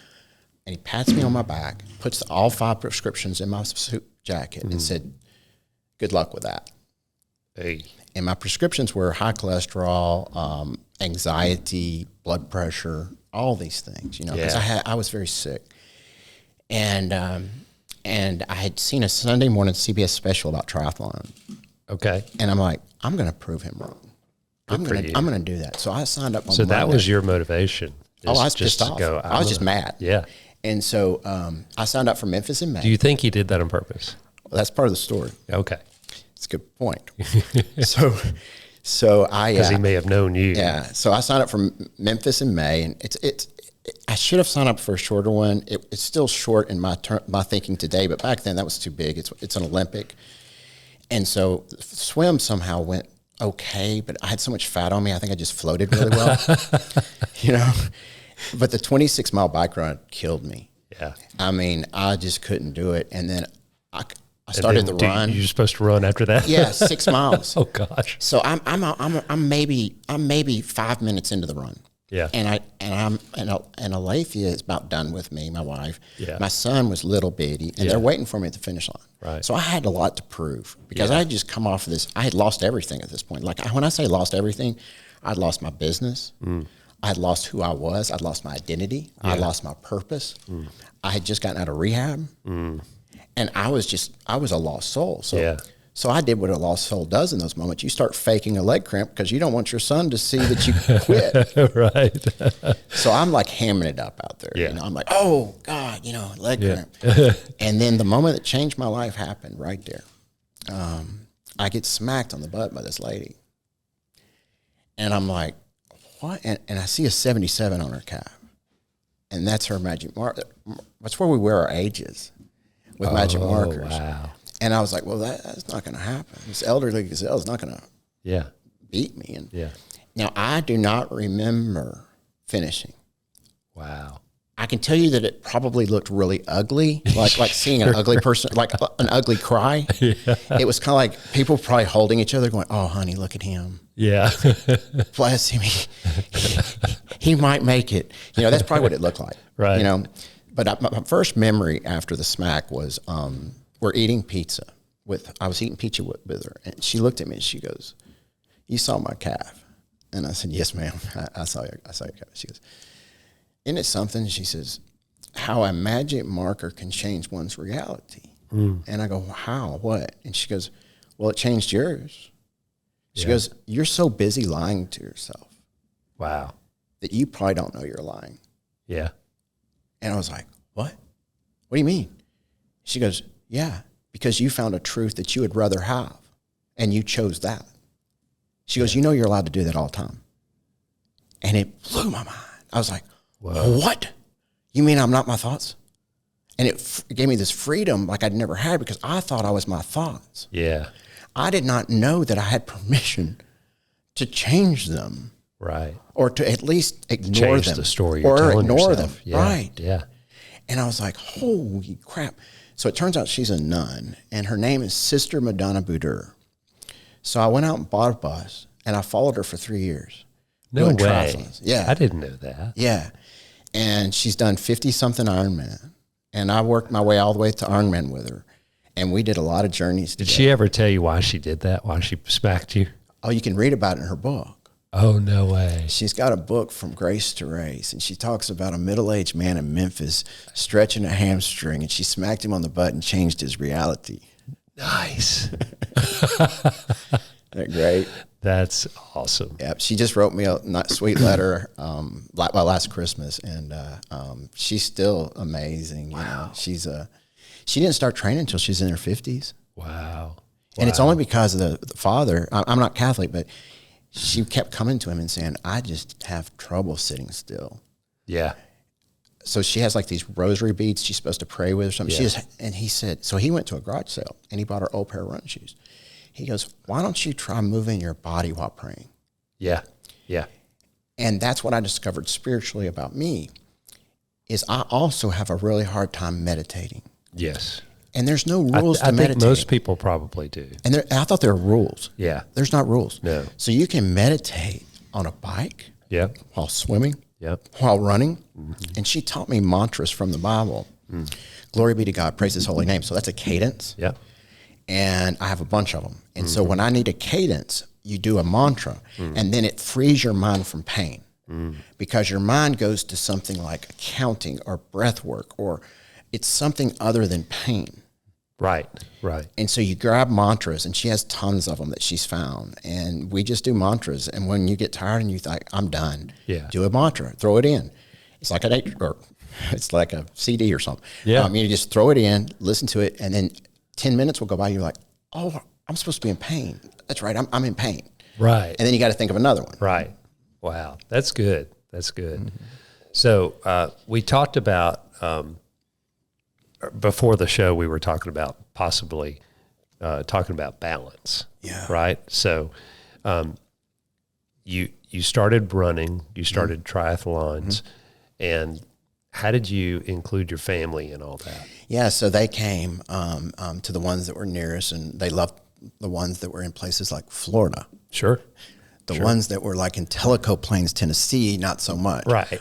C: and he pats me on my back, puts all 5 prescriptions in my suit jacket, and said, good luck with that.
A: Hey.
C: And my prescriptions were high cholesterol, anxiety, blood pressure, all these things, because I was very sick. And I had seen a Sunday morning CBS special about triathlon.
A: Okay.
C: And I'm like, I'm going to prove him wrong. I'm going to do that. So I signed up on
A: So that
C: Monday.
A: was your motivation.
C: I was just off. I was just mad.
A: Yeah.
C: And so I signed up for Memphis in May.
A: Do you think he did that on purpose?
C: Well, that's part of the story.
A: Okay.
C: It's a good point. So
A: Because he may have known you.
C: Yeah. So I signed up for Memphis in May, and I should have signed up for a shorter one. It's still short in my thinking today, but back then that was too big. It's an Olympic. And so swim somehow went okay, but I had so much fat on me, I think I just floated really well, you know. But the 26-mile bike run killed me.
A: Yeah.
C: I mean, I just couldn't do it. And then I started the run.
A: You're supposed to run after that?
C: Yeah, 6 miles.
A: Oh gosh.
C: So I'm maybe 5 minutes into the run.
A: Yeah.
C: And Alethea is about done with me, my wife.
A: Yeah.
C: My son was little bitty, and they're waiting for me at the finish line.
A: Right.
C: So I had a lot to prove because I had just come off of this. I had lost everything at this point. Like when I say lost everything, I'd lost my business. I had lost who I was. I'd lost my identity. I lost my purpose. I had just gotten out of rehab, and I was a lost soul. So I did what a lost soul does in those moments. You start faking a leg cramp because you don't want your son to see that you quit.
A: Right.
C: So I'm like hamming it up out there.
A: Yeah.
C: You know, I'm like, oh God, leg cramp. And then the moment that changed my life happened right there. I get smacked on the butt by this lady. And I'm like, what? And I see a 77 on her calf. And that's her magic mark. That's where we wear our ages with magic markers.
A: Wow.
C: And I was like, well, that's not going to happen. This elderly gazelle is not going to beat me. And now I do not remember finishing.
A: Wow.
C: I can tell you that it probably looked really ugly, like seeing an ugly person, like an ugly cry. Yeah. It was kind of like people probably holding each other going, oh, honey, look at him.
A: Yeah.
C: Bless him. He might make it. That's probably what it looked like.
A: Right.
C: But my first memory after the smack was we're eating pizza. I was eating pizza with her, and she looked at me and she goes, you saw my calf? And I said, yes, ma'am. I saw your calf. She goes, isn't it something? She says, how a magic marker can change one's reality. And I go, how? What? And she goes, well, it changed yours. She goes, you're so busy lying to yourself.
A: Wow.
C: That you probably don't know you're lying.
A: Yeah.
C: And I was like, what? What do you mean? She goes, yeah, because you found a truth that you would rather have, and you chose that. She goes, you're allowed to do that all the time. And it blew my mind. I was like, whoa. What? You mean I'm not my thoughts? And it gave me this freedom like I'd never had because I thought I was my thoughts.
A: Yeah.
C: I did not know that I had permission to change them.
A: Right.
C: Or to at least ignore
A: Change
C: them.
A: the story you're
C: or
A: telling
C: ignore
A: yourself.
C: them.
A: Yeah.
C: Right.
A: Yeah.
C: And I was like, holy crap. So it turns out she's a nun, and her name is Sister Madonna Boudur. So I went out and bought a bus, and I followed her for 3 years.
A: No way.
C: Triathlons. Yeah.
A: I didn't know that.
C: Yeah. And she's done 50-something Ironman. And I worked my way all the way to Ironman with her. And we did a lot of journeys together.
A: Did she ever tell you why she did that? Why she smacked you?
C: Oh, you can read about it in her book.
A: Oh, no way.
C: She's got a book, From Grace to Race, and she talks about a middle-aged man in Memphis stretching a hamstring, and she smacked him on the butt and changed his reality.
A: Nice.
C: Isn't that great?
A: That's awesome.
C: Yeah, she just wrote me a sweet letter last Christmas, and she's still amazing.
A: Wow.
C: She didn't start training until she's in her 50s.
A: Wow.
C: And it's only because of the father. I'm not Catholic, but she kept coming to him and saying, I just have trouble sitting still.
A: Yeah.
C: So she has like these rosary beads she's supposed to pray with or something.
A: Yeah.
C: And he said, so he went to a garage sale and he bought her old pair of running shoes. He goes, why don't you try moving your body while praying?
A: Yeah. Yeah.
C: And that's what I discovered spiritually about me, is I also have a really hard time meditating.
A: Yes.
C: And there's no rules to
A: I
C: meditate.
A: think most people probably do.
C: And I thought there were rules.
A: Yeah.
C: There's not rules.
A: No.
C: So you can meditate on a bike,
A: Yep.
C: while swimming,
A: Yep.
C: while running. And she taught me mantras from the Bible. Glory be to God, praise his holy name. So that's a cadence.
A: Yep.
C: And I have a bunch of them. And so when I need a cadence, you do a mantra, and then it frees your mind from pain. Because your mind goes to something like accounting or breath work, or it's something other than pain.
A: Right. Right.
C: And so you grab mantras, and she has tons of them that she's found. And we just do mantras. And when you get tired and you think, I'm done, do a mantra, throw it in. It's like it's like a CD or something.
A: Yeah.
C: You just throw it in, listen to it, and then 10 minutes will go by. You're like, oh, I'm supposed to be in pain. That's right. I'm in pain.
A: Right.
C: And then you got to think of another one.
A: Right. Wow. That's good. That's good. So we talked about, before the show, we were talking about possibly talking about balance.
C: Yeah.
A: Right. So you started running, you started triathlons, and how did you include your family in all that?
C: Yeah, so they came to the ones that were nearest, and they loved the ones that were in places like Florida.
A: Sure.
C: The ones that were like in Tellico Plains, Tennessee, not so much.
A: Right.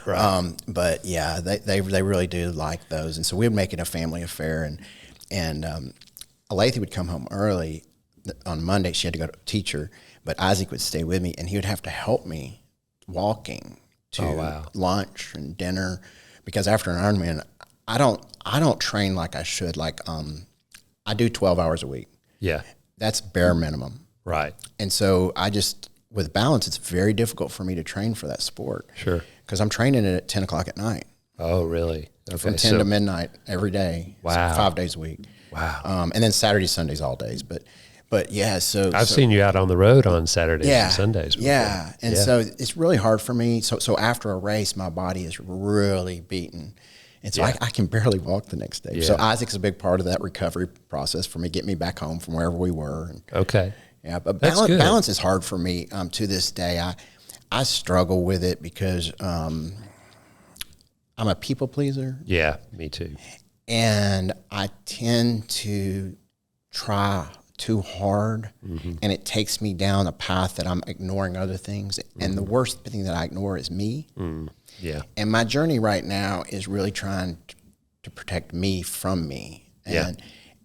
C: But yeah, they really do like those, and so we would make it a family affair. And Alethe would come home early on Monday. She had to go to a teacher, but Isaac would stay with me, and he would have to help me walking to lunch and dinner, because after an Ironman, I don't train like I should. Like I do 12 hours a week.
A: Yeah.
C: That's bare minimum.
A: Right.
C: And so with balance, it's very difficult for me to train for that sport.
A: Sure.
C: Because I'm training it at 10 o'clock at night.
A: Oh, really? Okay.
C: From 10 to midnight every day.
A: Wow.
C: So 5 days a week.
A: Wow.
C: And then Saturdays, Sundays, all days. But yeah, so
A: I've seen you out on the road on Saturdays and Sundays before.
C: Yeah. And so it's really hard for me. So after a race, my body is really beaten. And so I can barely walk the next day. Yeah. So Isaac's a big part of that recovery process for me, get me back home from wherever we were.
A: Okay.
C: Yeah, but balance is hard for me to this day. I struggle with it because I'm a people pleaser.
A: Yeah, me too.
C: And I tend to try too hard, and it takes me down a path that I'm ignoring other things. And the worst thing that I ignore is me.
A: Yeah.
C: And my journey right now is really trying to protect me from me.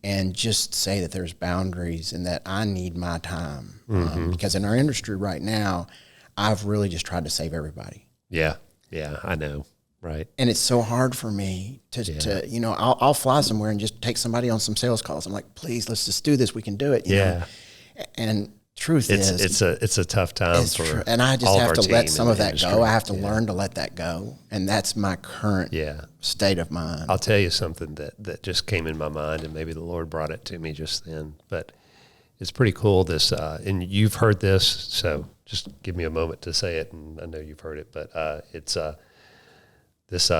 C: And just say that there's boundaries and that I need my time. Because in our industry right now, I've really just tried to save everybody.
A: Yeah. Yeah, I know. Right.
C: And it's so hard for me to I'll fly somewhere and just take somebody on some sales calls. I'm like, please, let's just do this. We can do it. You know? And truth is,
A: it's a tough time for
C: and I just have to let some of that
A: industry.
C: go. I have to learn to let that go. And that's my current state of mind.
A: I'll tell you something that just came in my mind, and maybe the Lord brought it to me just then, but it's pretty cool. This, and you've heard this, so just give me a moment to say it. And I know you've heard it, but it's this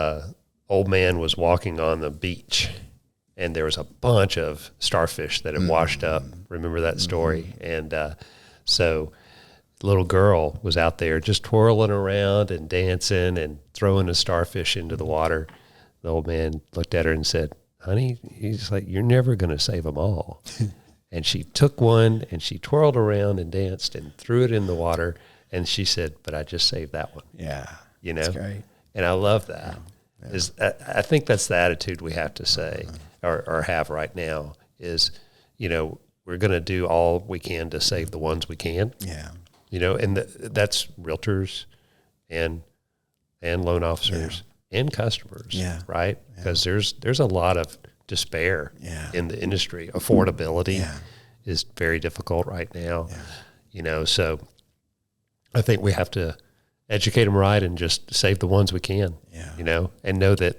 A: old man was walking on the beach, and there was a bunch of starfish that had washed up. Remember that story? And so the little girl was out there just twirling around and dancing and throwing a starfish into the water. The old man looked at her and said, honey, he's like, you're never going to save them all. And she took one and she twirled around and danced and threw it in the water. And she said, but I just saved that one.
C: Yeah.
A: You know?
C: That's great.
A: And I love that. Yeah. I think that's the attitude we have to say or have right now is, we're going to do all we can to save the ones we can.
C: Yeah.
A: And that's realtors and loan officers and customers.
C: Yeah.
A: Right. Because there's a lot of despair in the industry. Affordability is very difficult right now. So I think we have to educate them right and just save the ones we can, and know that,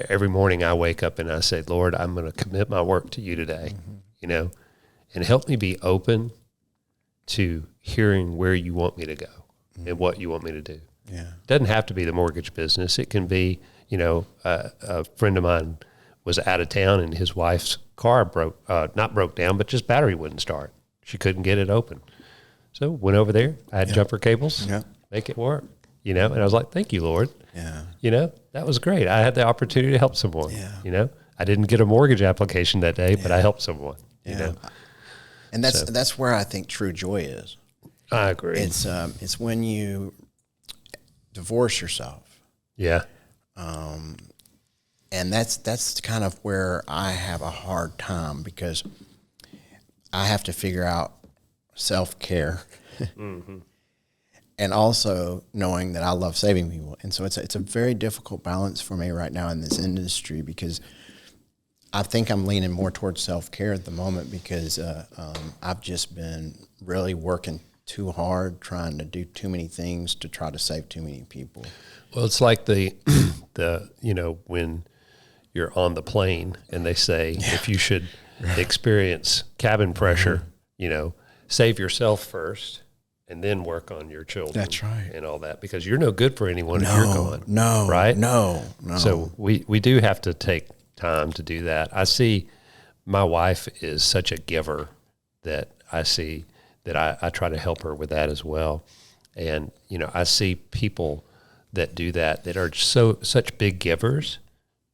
A: every morning I wake up and I say, Lord, I'm going to commit my work to you today, and help me be open to hearing where you want me to go and what you want me to do.
C: Yeah.
A: It doesn't have to be the mortgage business. It can be, a friend of mine was out of town and his wife's car not broke down, but just battery wouldn't start. She couldn't get it open. So went over there. I had jumper cables, make it work, and I was like, thank you, Lord.
C: Yeah.
A: That was great. I had the opportunity to help someone, I didn't get a mortgage application that day, but I helped someone,
C: And that's where I think true joy is.
A: I agree.
C: It's when you divorce yourself.
A: Yeah.
C: And that's kind of where I have a hard time because I have to figure out self-care and also knowing that I love saving people. And so it's a very difficult balance for me right now in this industry because I think I'm leaning more towards self-care at the moment because I've just been really working too hard, trying to do too many things to try to save too many people.
A: Well, it's like the when you're on the plane and they say if you should experience cabin pressure, save yourself first and then work on your children.
C: That's right.
A: And all that, because you're no good for anyone if you're gone.
C: No,
A: right?
C: No.
A: So we do have to take time to do that. I see my wife is such a giver that I see that I try to help her with that as well. And, I see people that do that are such big givers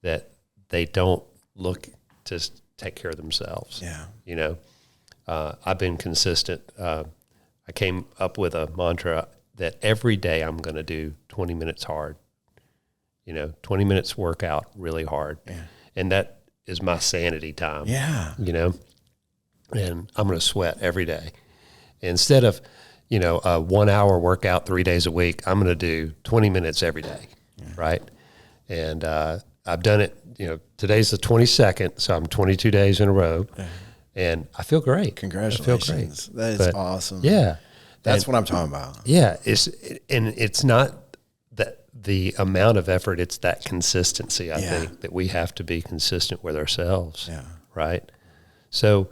A: that they don't look to take care of themselves.
C: Yeah.
A: I've been consistent. I came up with a mantra that every day I'm going to do 20 minutes hard, 20 minutes workout really hard.
C: Yeah.
A: And that is my sanity time.
C: Yeah.
A: And I'm going to sweat every day. Instead of, a 1 hour workout 3 days a week, I'm going to do 20 minutes every day. Yeah. Right. And, I've done it, today's the 22nd, so I'm 22 days in a row. Yeah. And I feel great.
C: Congratulations.
A: I feel great.
C: That is awesome.
A: Yeah.
C: That's what I'm talking about.
A: Yeah. It's not that the amount of effort, it's that consistency, I think, that we have to be consistent with ourselves.
C: Yeah.
A: Right. So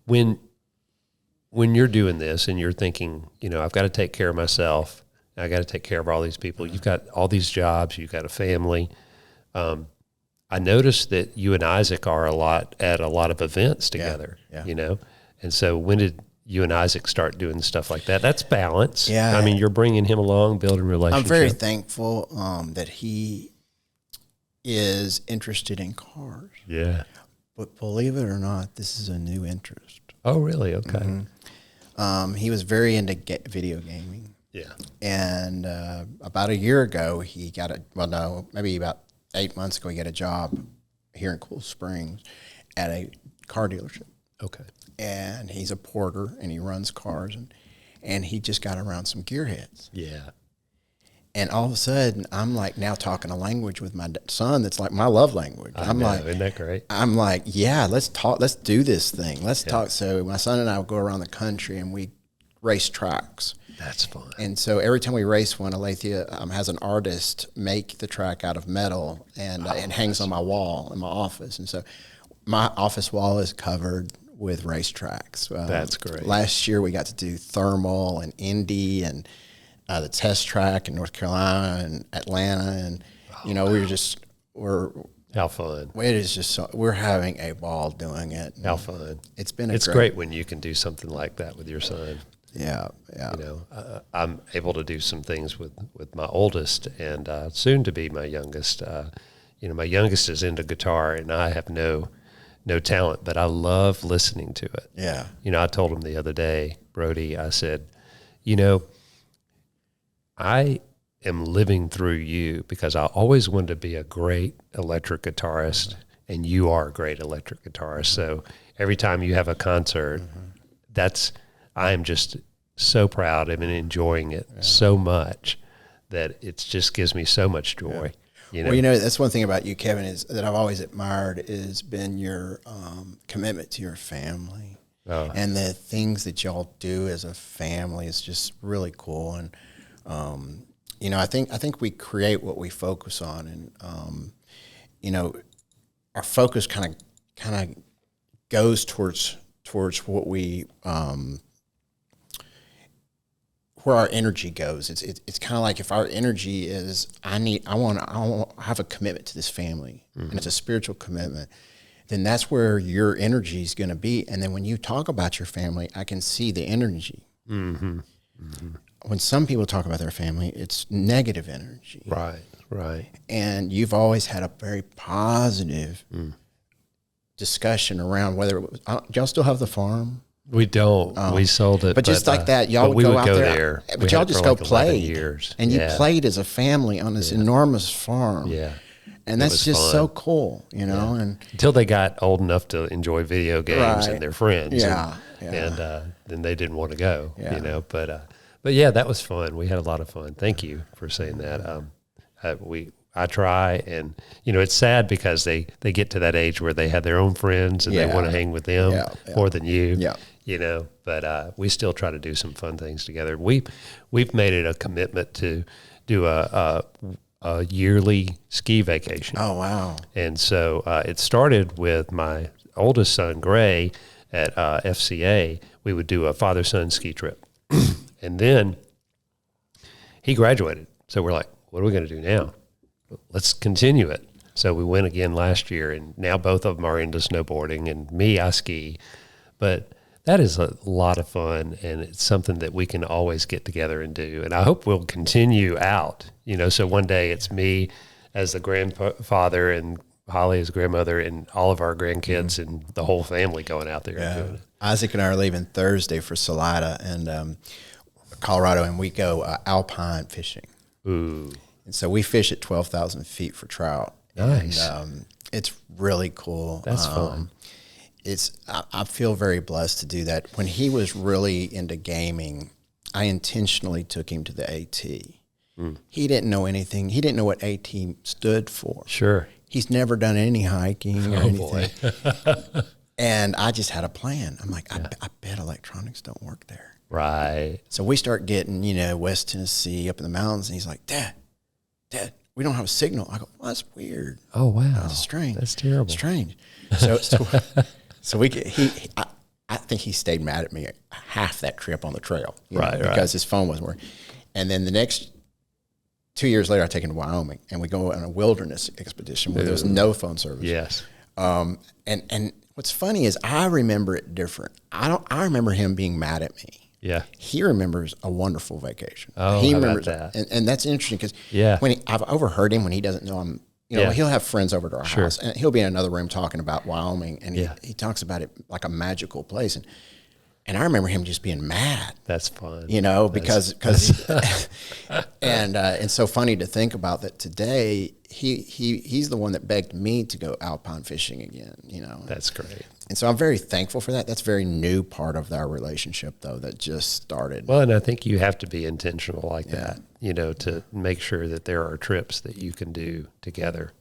A: when you're doing this and you're thinking, I've got to take care of myself, I got to take care of all these people, you've got all these jobs, you've got a family. I noticed that you and Isaac are at a lot of events together, And so when did you and Isaac start doing stuff like that? That's balance.
C: Yeah.
A: I mean, you're bringing him along, building relationships.
C: I'm very thankful that he is interested in cars.
A: Yeah.
C: But believe it or not, this is a new interest.
A: Oh, really? Okay.
C: Mm-hmm. He was very into video gaming.
A: Yeah.
C: And about a year ago, maybe about 8 months ago, he got a job here in Cool Springs at a car dealership.
A: Okay.
C: And he's a porter, and he runs cars, and he just got around some gearheads.
A: Yeah.
C: And all of a sudden, I'm like now talking a language with my son that's like my love language. I'm like,
A: isn't that great?
C: I'm like, yeah, let's talk. Let's do this thing. Let's talk. So my son and I will go around the country, and we race tracks.
A: That's fun.
C: And so every time we race one, Alethea has an artist make the track out of metal and hangs on my wall in my office. And so my office wall is covered with race tracks.
A: That's great.
C: Last year we got to do Thermal and Indy and the test track in North Carolina and Atlanta. And, we're
A: how fun.
C: It is just we're having a ball doing it.
A: How fun.
C: It's
A: great when you can do something like that with your son.
C: Yeah.
A: I'm able to do some things with my oldest and soon to be my youngest. My youngest is into guitar, and I have no talent, but I love listening to it.
C: Yeah.
A: I told him the other day, Brody, I said, I am living through you because I always wanted to be a great electric guitarist, and you are a great electric guitarist. So every time you have a concert, I am just so proud of and enjoying it so much that it just gives me so much joy.
C: Well, that's one thing about you, Kevin, is that I've always admired is been your commitment to your family. Oh. And the things that y'all do as a family is just really cool. And, I think we create what we focus on. And, our focus kind of goes towards what we, where our energy goes. It's kind of like if our energy is, I want to have a commitment to this family, and it's a spiritual commitment, then that's where your energy is going to be. And then when you talk about your family, I can see the energy. Mm-hmm. Mm-hmm. When some people talk about their family, it's negative energy.
A: Right.
C: And you've always had a very positive discussion around whether it was, do y'all still have the farm?
A: We don't. We sold it.
C: But just like that, y'all would go out there. But y'all just go play.
A: Years.
C: And you played as a family on this enormous farm.
A: Yeah.
C: And that's just fun. So cool, and
A: until they got old enough to enjoy video games and their friends. And then they didn't want to go, But yeah, that was fun. We had a lot of fun. Thank you for saying that. I try, and it's sad because they get to that age where they have their own friends and they want to hang with them more than you. Yeah. But we still try to do some fun things together. We've made it a commitment to do a yearly ski vacation.
C: Oh wow!
A: And so it started with my oldest son, Gray, at FCA. we would do a father-son ski trip. And then he graduated. So we're like, what are we going to do now? Let's continue it. So we went again last year, and now both of them are into snowboarding, and me, I ski. But that is a lot of fun, and it's something that we can always get together and do. And I hope we'll continue out, so one day it's me as the grandfather and Holly as grandmother and all of our grandkids and the whole family going out there and doing it.
C: Isaac and I are leaving Thursday for Salida and Colorado, and we go alpine fishing.
A: Ooh.
C: And so we fish at 12,000 feet for trout.
A: Nice.
C: And it's really cool.
A: That's fun.
C: I feel very blessed to do that. When he was really into gaming, I intentionally took him to the AT. He didn't know anything. He didn't know what AT stood for.
A: Sure.
C: He's never done any hiking or anything.
A: Boy.
C: And I just had a plan. I'm like, I bet electronics don't work there.
A: Right.
C: So we start getting, West Tennessee up in the mountains, and he's like, Dad, we don't have a signal. I go, well, that's weird.
A: Oh, wow.
C: That's strange.
A: That's terrible.
C: Strange. So I think he stayed mad at me half that trip on the trail. Because his phone wasn't working. And then the next 2 years later, I take him to Wyoming, and we go on a wilderness expedition where there was no phone service.
A: Yes.
C: And what's funny is I remember it different. I remember him being mad at me.
A: Yeah.
C: He remembers a wonderful vacation.
A: Oh,
C: he
A: how
C: remembers
A: about that?
C: And that's interesting because I've overheard him when he doesn't know I'm, he'll have friends over to our house, and he'll be in another room talking about Wyoming, and he talks about it like a magical place. And I remember him just being mad.
A: That's fun.
C: Because and it's so funny to think about that today. He's the one that begged me to go alpine fishing again.
A: That's great.
C: And so I'm very thankful for that. That's a very new part of our relationship, though, that just started.
A: Well, and I think you have to be intentional like that, to make sure that there are trips that you can do together.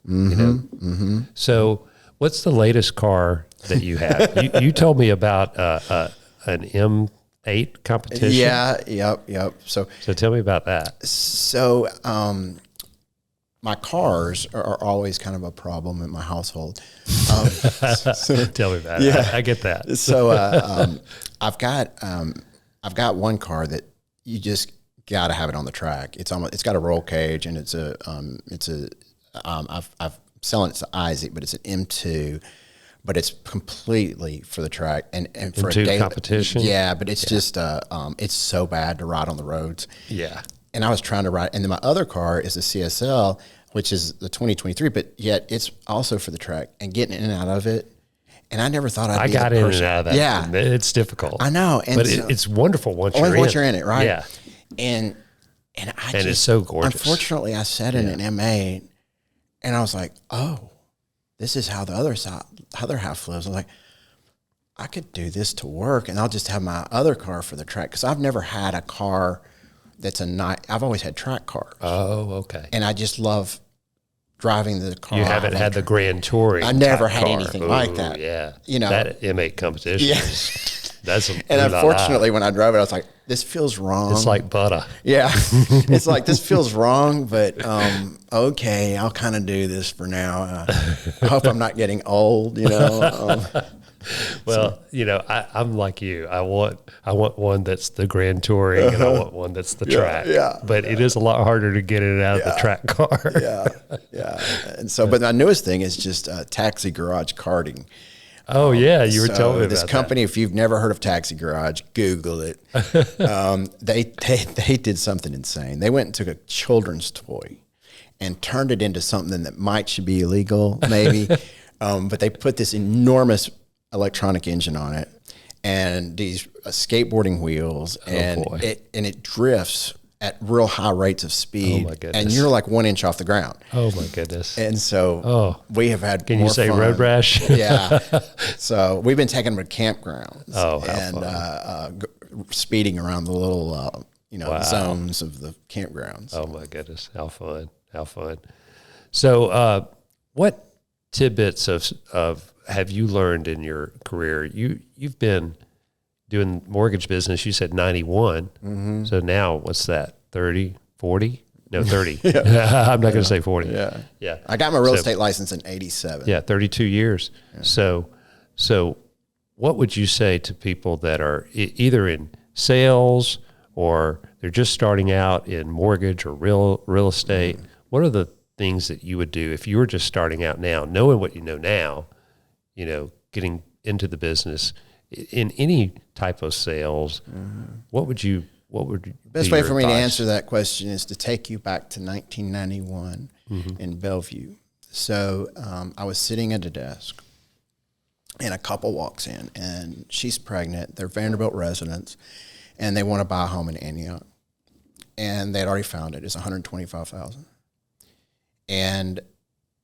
A: So, what's the latest car that you have? you told me about an M8 competition.
C: Yeah, yep. So
A: tell me about that.
C: So my cars are always kind of a problem in my household.
A: Tell me about it. I get that.
C: So I've got one car that you just got to have it on the track. It's got a roll cage, and I'm selling it to Isaac, but it's an M2. But it's completely for the track and for a daily
A: competition.
C: Yeah, but it's just it's so bad to ride on the roads.
A: Yeah.
C: And I was trying to ride, and then my other car is a CSL, which is the 2023, but yet it's also for the track and getting in and out of it. And I never thought I
A: got in and out of that.
C: Yeah,
A: it's difficult.
C: I know,
A: but it's wonderful once you're in
C: it, right?
A: Yeah.
C: And
A: it's so gorgeous.
C: Unfortunately, I sat in an M8, and I was like, oh, this is how the other half lives. I'm like, I could do this to work, and I'll just have my other car for the track, because I've never had a car that's I've always had track cars.
A: Oh, okay.
C: And I just love driving the car.
A: You haven't had the Grand Touring.
C: I never had anything like that.
A: Yeah. That M8 competition.
C: Yeah.
A: That's
C: and unfortunately, when I drove it, I was like, this feels wrong.
A: It's like butter.
C: Yeah. It's like, this feels wrong, but okay, I'll kind of do this for now. I hope I'm not getting old,
A: Well, I'm like you. I want one that's the Grand Touring, and I want one that's the track.
C: Yeah.
A: But it is a lot harder to get it out of the track car.
C: Yeah. And so, but my newest thing is just taxi garage karting.
A: Oh, yeah. You were telling me about
C: this company, if you've never heard of Taxi Garage, Google it. They did something insane. They went and took a children's toy and turned it into something that should be illegal, maybe. But they put this enormous electronic engine on it and these skateboarding wheels, and it drifts at real high rates of speed.
A: Oh, my goodness.
C: And you're like 1 inch off the ground.
A: Oh, my goodness.
C: And so we have had
A: Can you say
C: fun.
A: road rash?
C: Yeah. So we've been taking them to campgrounds.
A: Oh, how
C: fun. Speeding around the little, zones of the campgrounds.
A: Oh, my goodness. How fun. How fun. So what tidbits of have you learned in your career? You've been doing mortgage business, you said 91. Mm-hmm. So now what's that, 30, 40? No, 30. I'm not going to say 40. Yeah.
C: I got my real estate license in 87.
A: Yeah, 32 years. Yeah. So what would you say to people that are either in sales or they're just starting out in mortgage or real estate? What are the things that you would do if you were just starting out now, knowing what you know now, getting into the business in any type of sales? What would
C: best way for me to answer that question is to take you back to 1991 in Bellevue. So I was sitting at a desk, and a couple walks in, and she's pregnant. They're Vanderbilt residents, and they want to buy a home in Antioch. And they'd already found it. It's $125,000. And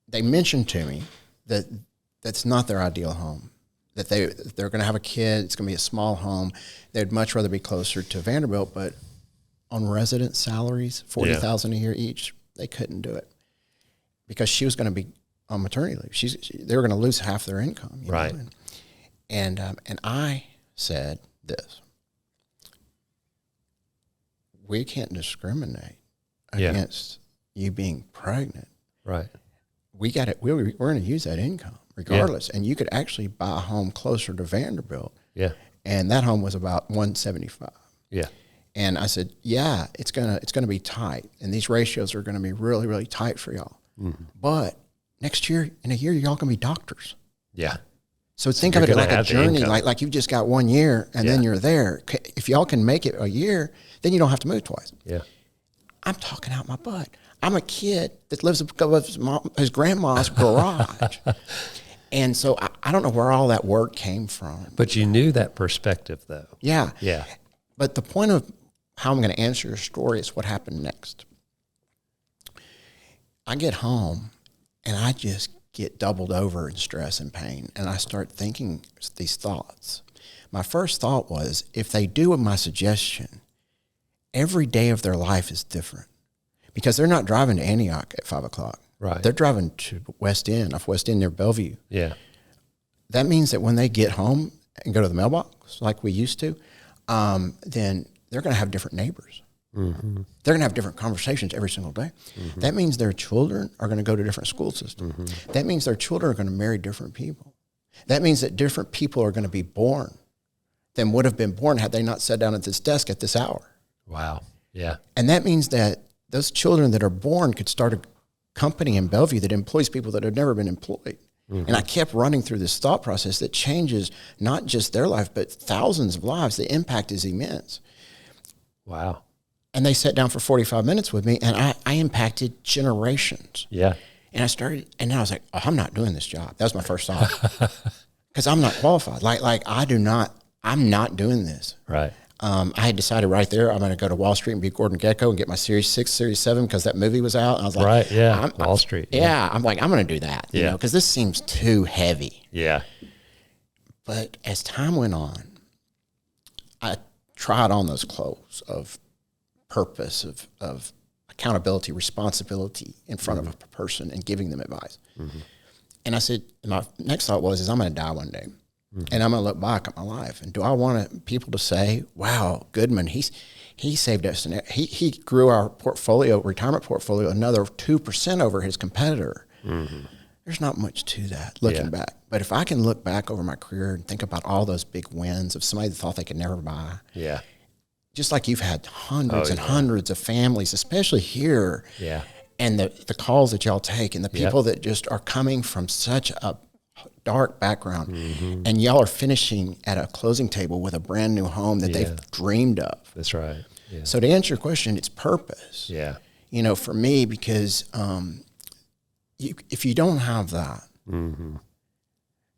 C: they mentioned to me that that's not their ideal home, that they're going to have a kid. It's going to be a small home. They'd much rather be closer to Vanderbilt, but on resident salaries, $40,000 a year each, they couldn't do it because she was going to be on maternity leave. They were going to lose half their income.
A: Right.
C: And I said this: we can't discriminate against you being pregnant.
A: Right.
C: We got it. We're going to use that income regardless. And you could actually buy a home closer to Vanderbilt.
A: Yeah.
C: And that home was about 175.
A: Yeah.
C: And I said, yeah, it's gonna be tight, and these ratios are going to be really, really tight for y'all. But next year, in a year, y'all can be doctors.
A: Yeah.
C: So think of it like a journey, like you've just got 1 year, and then you're there. If y'all can make it a year, then you don't have to move twice.
A: Yeah.
C: I'm talking out my butt. I'm a kid that lives above his grandma's garage. And so I don't know where all that word came from.
A: But you knew that perspective, though.
C: Yeah.
A: Yeah.
C: But the point of how I'm going to answer your story is what happened next. I get home, and I just get doubled over in stress and pain, and I start thinking these thoughts. My first thought was, if they do my suggestion, every day of their life is different, because they're not driving to Antioch at 5 o'clock.
A: Right.
C: They're driving to West End, off West End near Bellevue.
A: Yeah.
C: That means that when they get home and go to the mailbox like we used to, then they're going to have different neighbors. Mm-hmm. They're going to have different conversations every single day. Mm-hmm. That means their children are going to go to different school systems. Mm-hmm. That means their children are going to marry different people. That means that different people are going to be born than would have been born had they not sat down at this desk at this hour.
A: Wow. Yeah.
C: And that means that those children that are born could start a company in Bellevue that employs people that have never been employed. Mm-hmm. And I kept running through this thought process that changes not just their life, but thousands of lives. The impact is immense.
A: Wow.
C: And they sat down for 45 minutes with me, and I impacted generations.
A: Yeah.
C: And then I was like, oh, I'm not doing this job. That was my first thought. Because I'm not qualified. I'm not doing this.
A: Right.
C: I had decided right there, I'm going to go to Wall Street and be Gordon Gekko and get my Series 6, Series 7, because that movie was out. And I was like,
A: right, yeah, Wall Street.
C: Yeah, I'm like, I'm going to do that,
A: yeah,
C: because this seems too heavy.
A: Yeah.
C: But as time went on, I tried on those clothes of purpose, of accountability, responsibility in front of a person and giving them advice. Mm-hmm. And I said, my next thought was, I'm going to die one day. Mm-hmm. And I'm going to look back at my life. And do I want people to say, wow, Goodman, he saved us. He grew our retirement portfolio, another 2% over his competitor. Mm-hmm. There's not much to that looking back. But if I can look back over my career and think about all those big wins of somebody that thought they could never buy.
A: Yeah.
C: Just like you've had hundreds and hundreds of families, especially here.
A: Yeah.
C: And the calls that y'all take and the people that just are coming from such a dark background, mm-hmm. and y'all are finishing at a closing table with a brand new home that they've dreamed of.
A: That's right. Yeah.
C: So to answer your question, it's purpose.
A: Yeah.
C: For me, because if you don't have that, mm-hmm.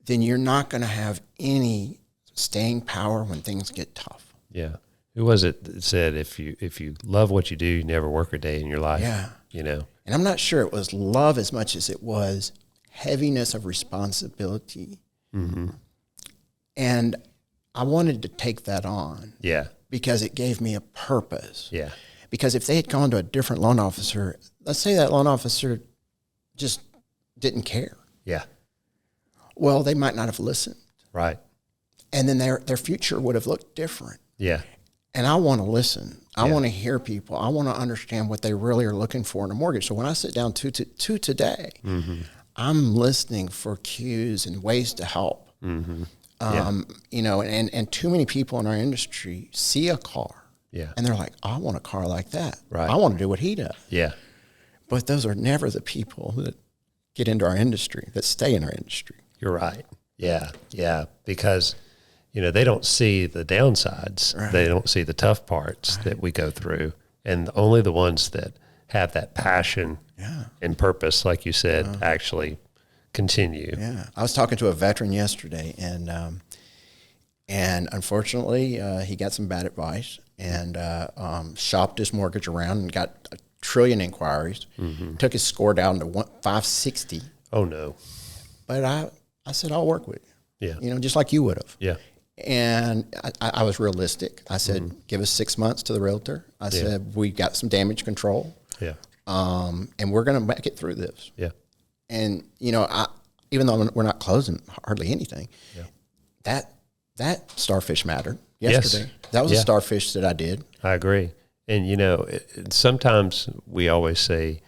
C: then you're not going to have any staying power when things get tough.
A: Yeah. Who was it that said, if you love what you do, you never work a day in your life?
C: Yeah.
A: And
C: I'm not sure it was love as much as it was heaviness of responsibility. Mm-hmm. And I wanted to take that on.
A: Yeah.
C: Because it gave me a purpose.
A: Yeah.
C: Because if they had gone to a different loan officer, let's say that loan officer just didn't care.
A: Yeah.
C: Well, they might not have listened.
A: Right.
C: And then their future would have looked different.
A: Yeah.
C: And I want to listen. I want to hear people. I want to understand what they really are looking for in a mortgage. So when I sit down to today, mm-hmm. I'm listening for cues and ways to help. Mm-hmm. You know, and too many people in our industry see a car.
A: Yeah.
C: And they're like, I want a car like that.
A: Right.
C: I want to do what he does.
A: Yeah.
C: But those are never the people that get into our industry, that stay in our industry.
A: You're right. Yeah. Yeah. Because, you know, they don't see the downsides.
C: Right.
A: They don't see the tough parts that we go through. And only the ones that have that passion and purpose, like you said, actually continue.
C: Yeah. I was talking to a veteran yesterday, and unfortunately, he got some bad advice and shopped his mortgage around and got 1 trillion inquiries. Took his score down to 560.
A: Oh no!
C: But I said, I'll work with you.
A: Yeah.
C: You know, just like you would have.
A: Yeah.
C: And I was realistic. I said, give us 6 months to the realtor. I said, we got some damage control.
A: Yeah.
C: And we're going to make it through this.
A: Yeah.
C: And, you know, even though we're not closing hardly anything, that starfish mattered yesterday.
A: Yes.
C: That was a starfish that I did.
A: I agree. And, you know, sometimes we always say,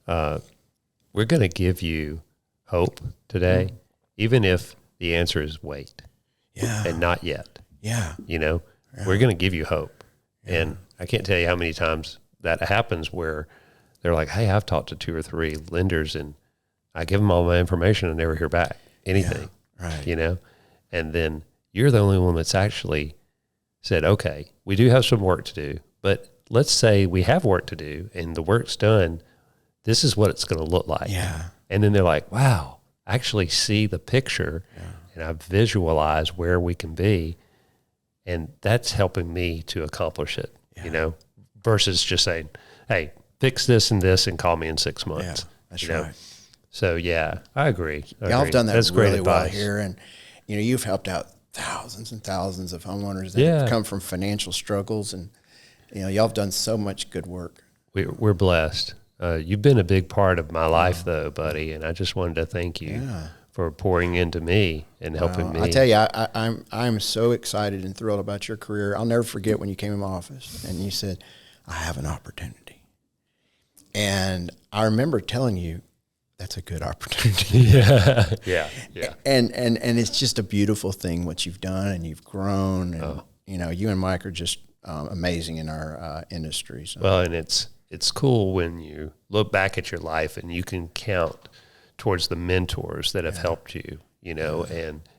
A: we're going to give you hope today, even if the answer is wait.
C: Yeah.
A: And not yet.
C: Yeah.
A: You know, we're going to give you hope. And I can't tell you how many times that happens where they're like, hey, I've talked to 2 or 3 lenders and I give them all my information and never hear back anything.
C: Yeah. Right.
A: You know, and then you're the only one that's actually said, okay, we do have some work to do, but let's say we have work to do and the work's done. This is what it's going to look like.
C: Yeah.
A: And then they're like, wow, I actually see the picture. And I visualize where we can be, and that's helping me to accomplish it, you know, versus just saying, hey, fix this and this and call me in 6 months.
C: Yeah, that's
A: right. So, yeah, I agree.
C: Y'all have done that
A: that's
C: really
A: great
C: well
A: advice.
C: here. And, you know, you've helped out thousands and thousands of homeowners that have come from financial struggles. And, you know, y'all have done so much good work.
A: We're blessed. You've been a big part of my life, though, buddy, and I just wanted to thank you for pouring into me and helping me.
C: I tell you, I'm so excited and thrilled about your career. I'll never forget when you came in my office and you said, I have an opportunity. And I remember telling you, that's a good opportunity.
A: Yeah.
C: And it's just a beautiful thing what you've done, and you've grown. And, you know, you and Mike are just amazing in our industry. So.
A: Well, and it's cool when you look back at your life and you can count towards the mentors that have helped you, you know,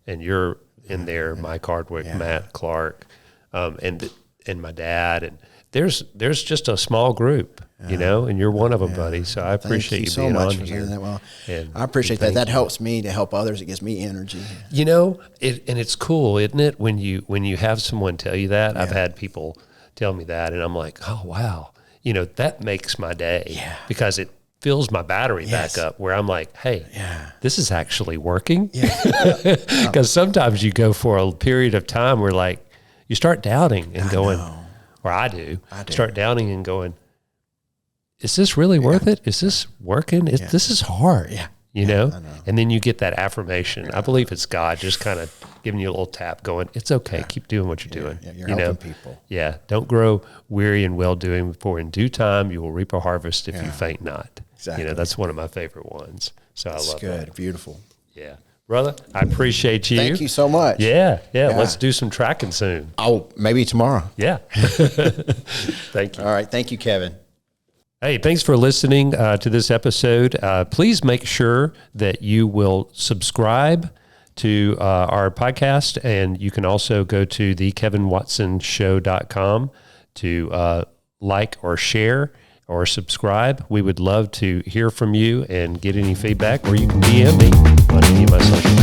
A: and you're in there, Mike Hardwick, Matt Clark, and my dad, and there's just a small group, you know, and you're one of them, buddy. So I appreciate you being on here.
C: That. Well,
A: and
C: I appreciate that. That helps me to help others. It gives me energy.
A: You know, and it's cool, isn't it? When you have someone tell you that. I've had people tell me that, and I'm like, oh wow, you know, that makes my day because it fills my battery back up where I'm like, hey, this is actually working. Because sometimes you go for a period of time where like you start doubting and going, or I do, start doubting and going, is this really worth it? Is this working? This is hard, you know? And then you get that affirmation. I believe it's God just kind of giving you a little tap going, it's okay. Keep doing what you're doing.
C: You're helping people.
A: Yeah. Don't grow weary in well-doing, for in due time you will reap a harvest if you faint not.
C: Exactly.
A: You know, that's one of my favorite ones. So I love
C: good.
A: that.
C: Beautiful.
A: Yeah. Brother, I appreciate you.
C: Thank you so much.
A: Yeah. Let's do some tracking soon.
C: Oh, maybe tomorrow.
A: Yeah. Thank you.
C: All right. Thank you, Kevin.
A: Hey, thanks for listening to this episode. Please make sure that you will subscribe to our podcast, and you can also go to thekevinwatsonshow.com to like or share or subscribe. We would love to hear from you and get any feedback, or you can DM me on any of my social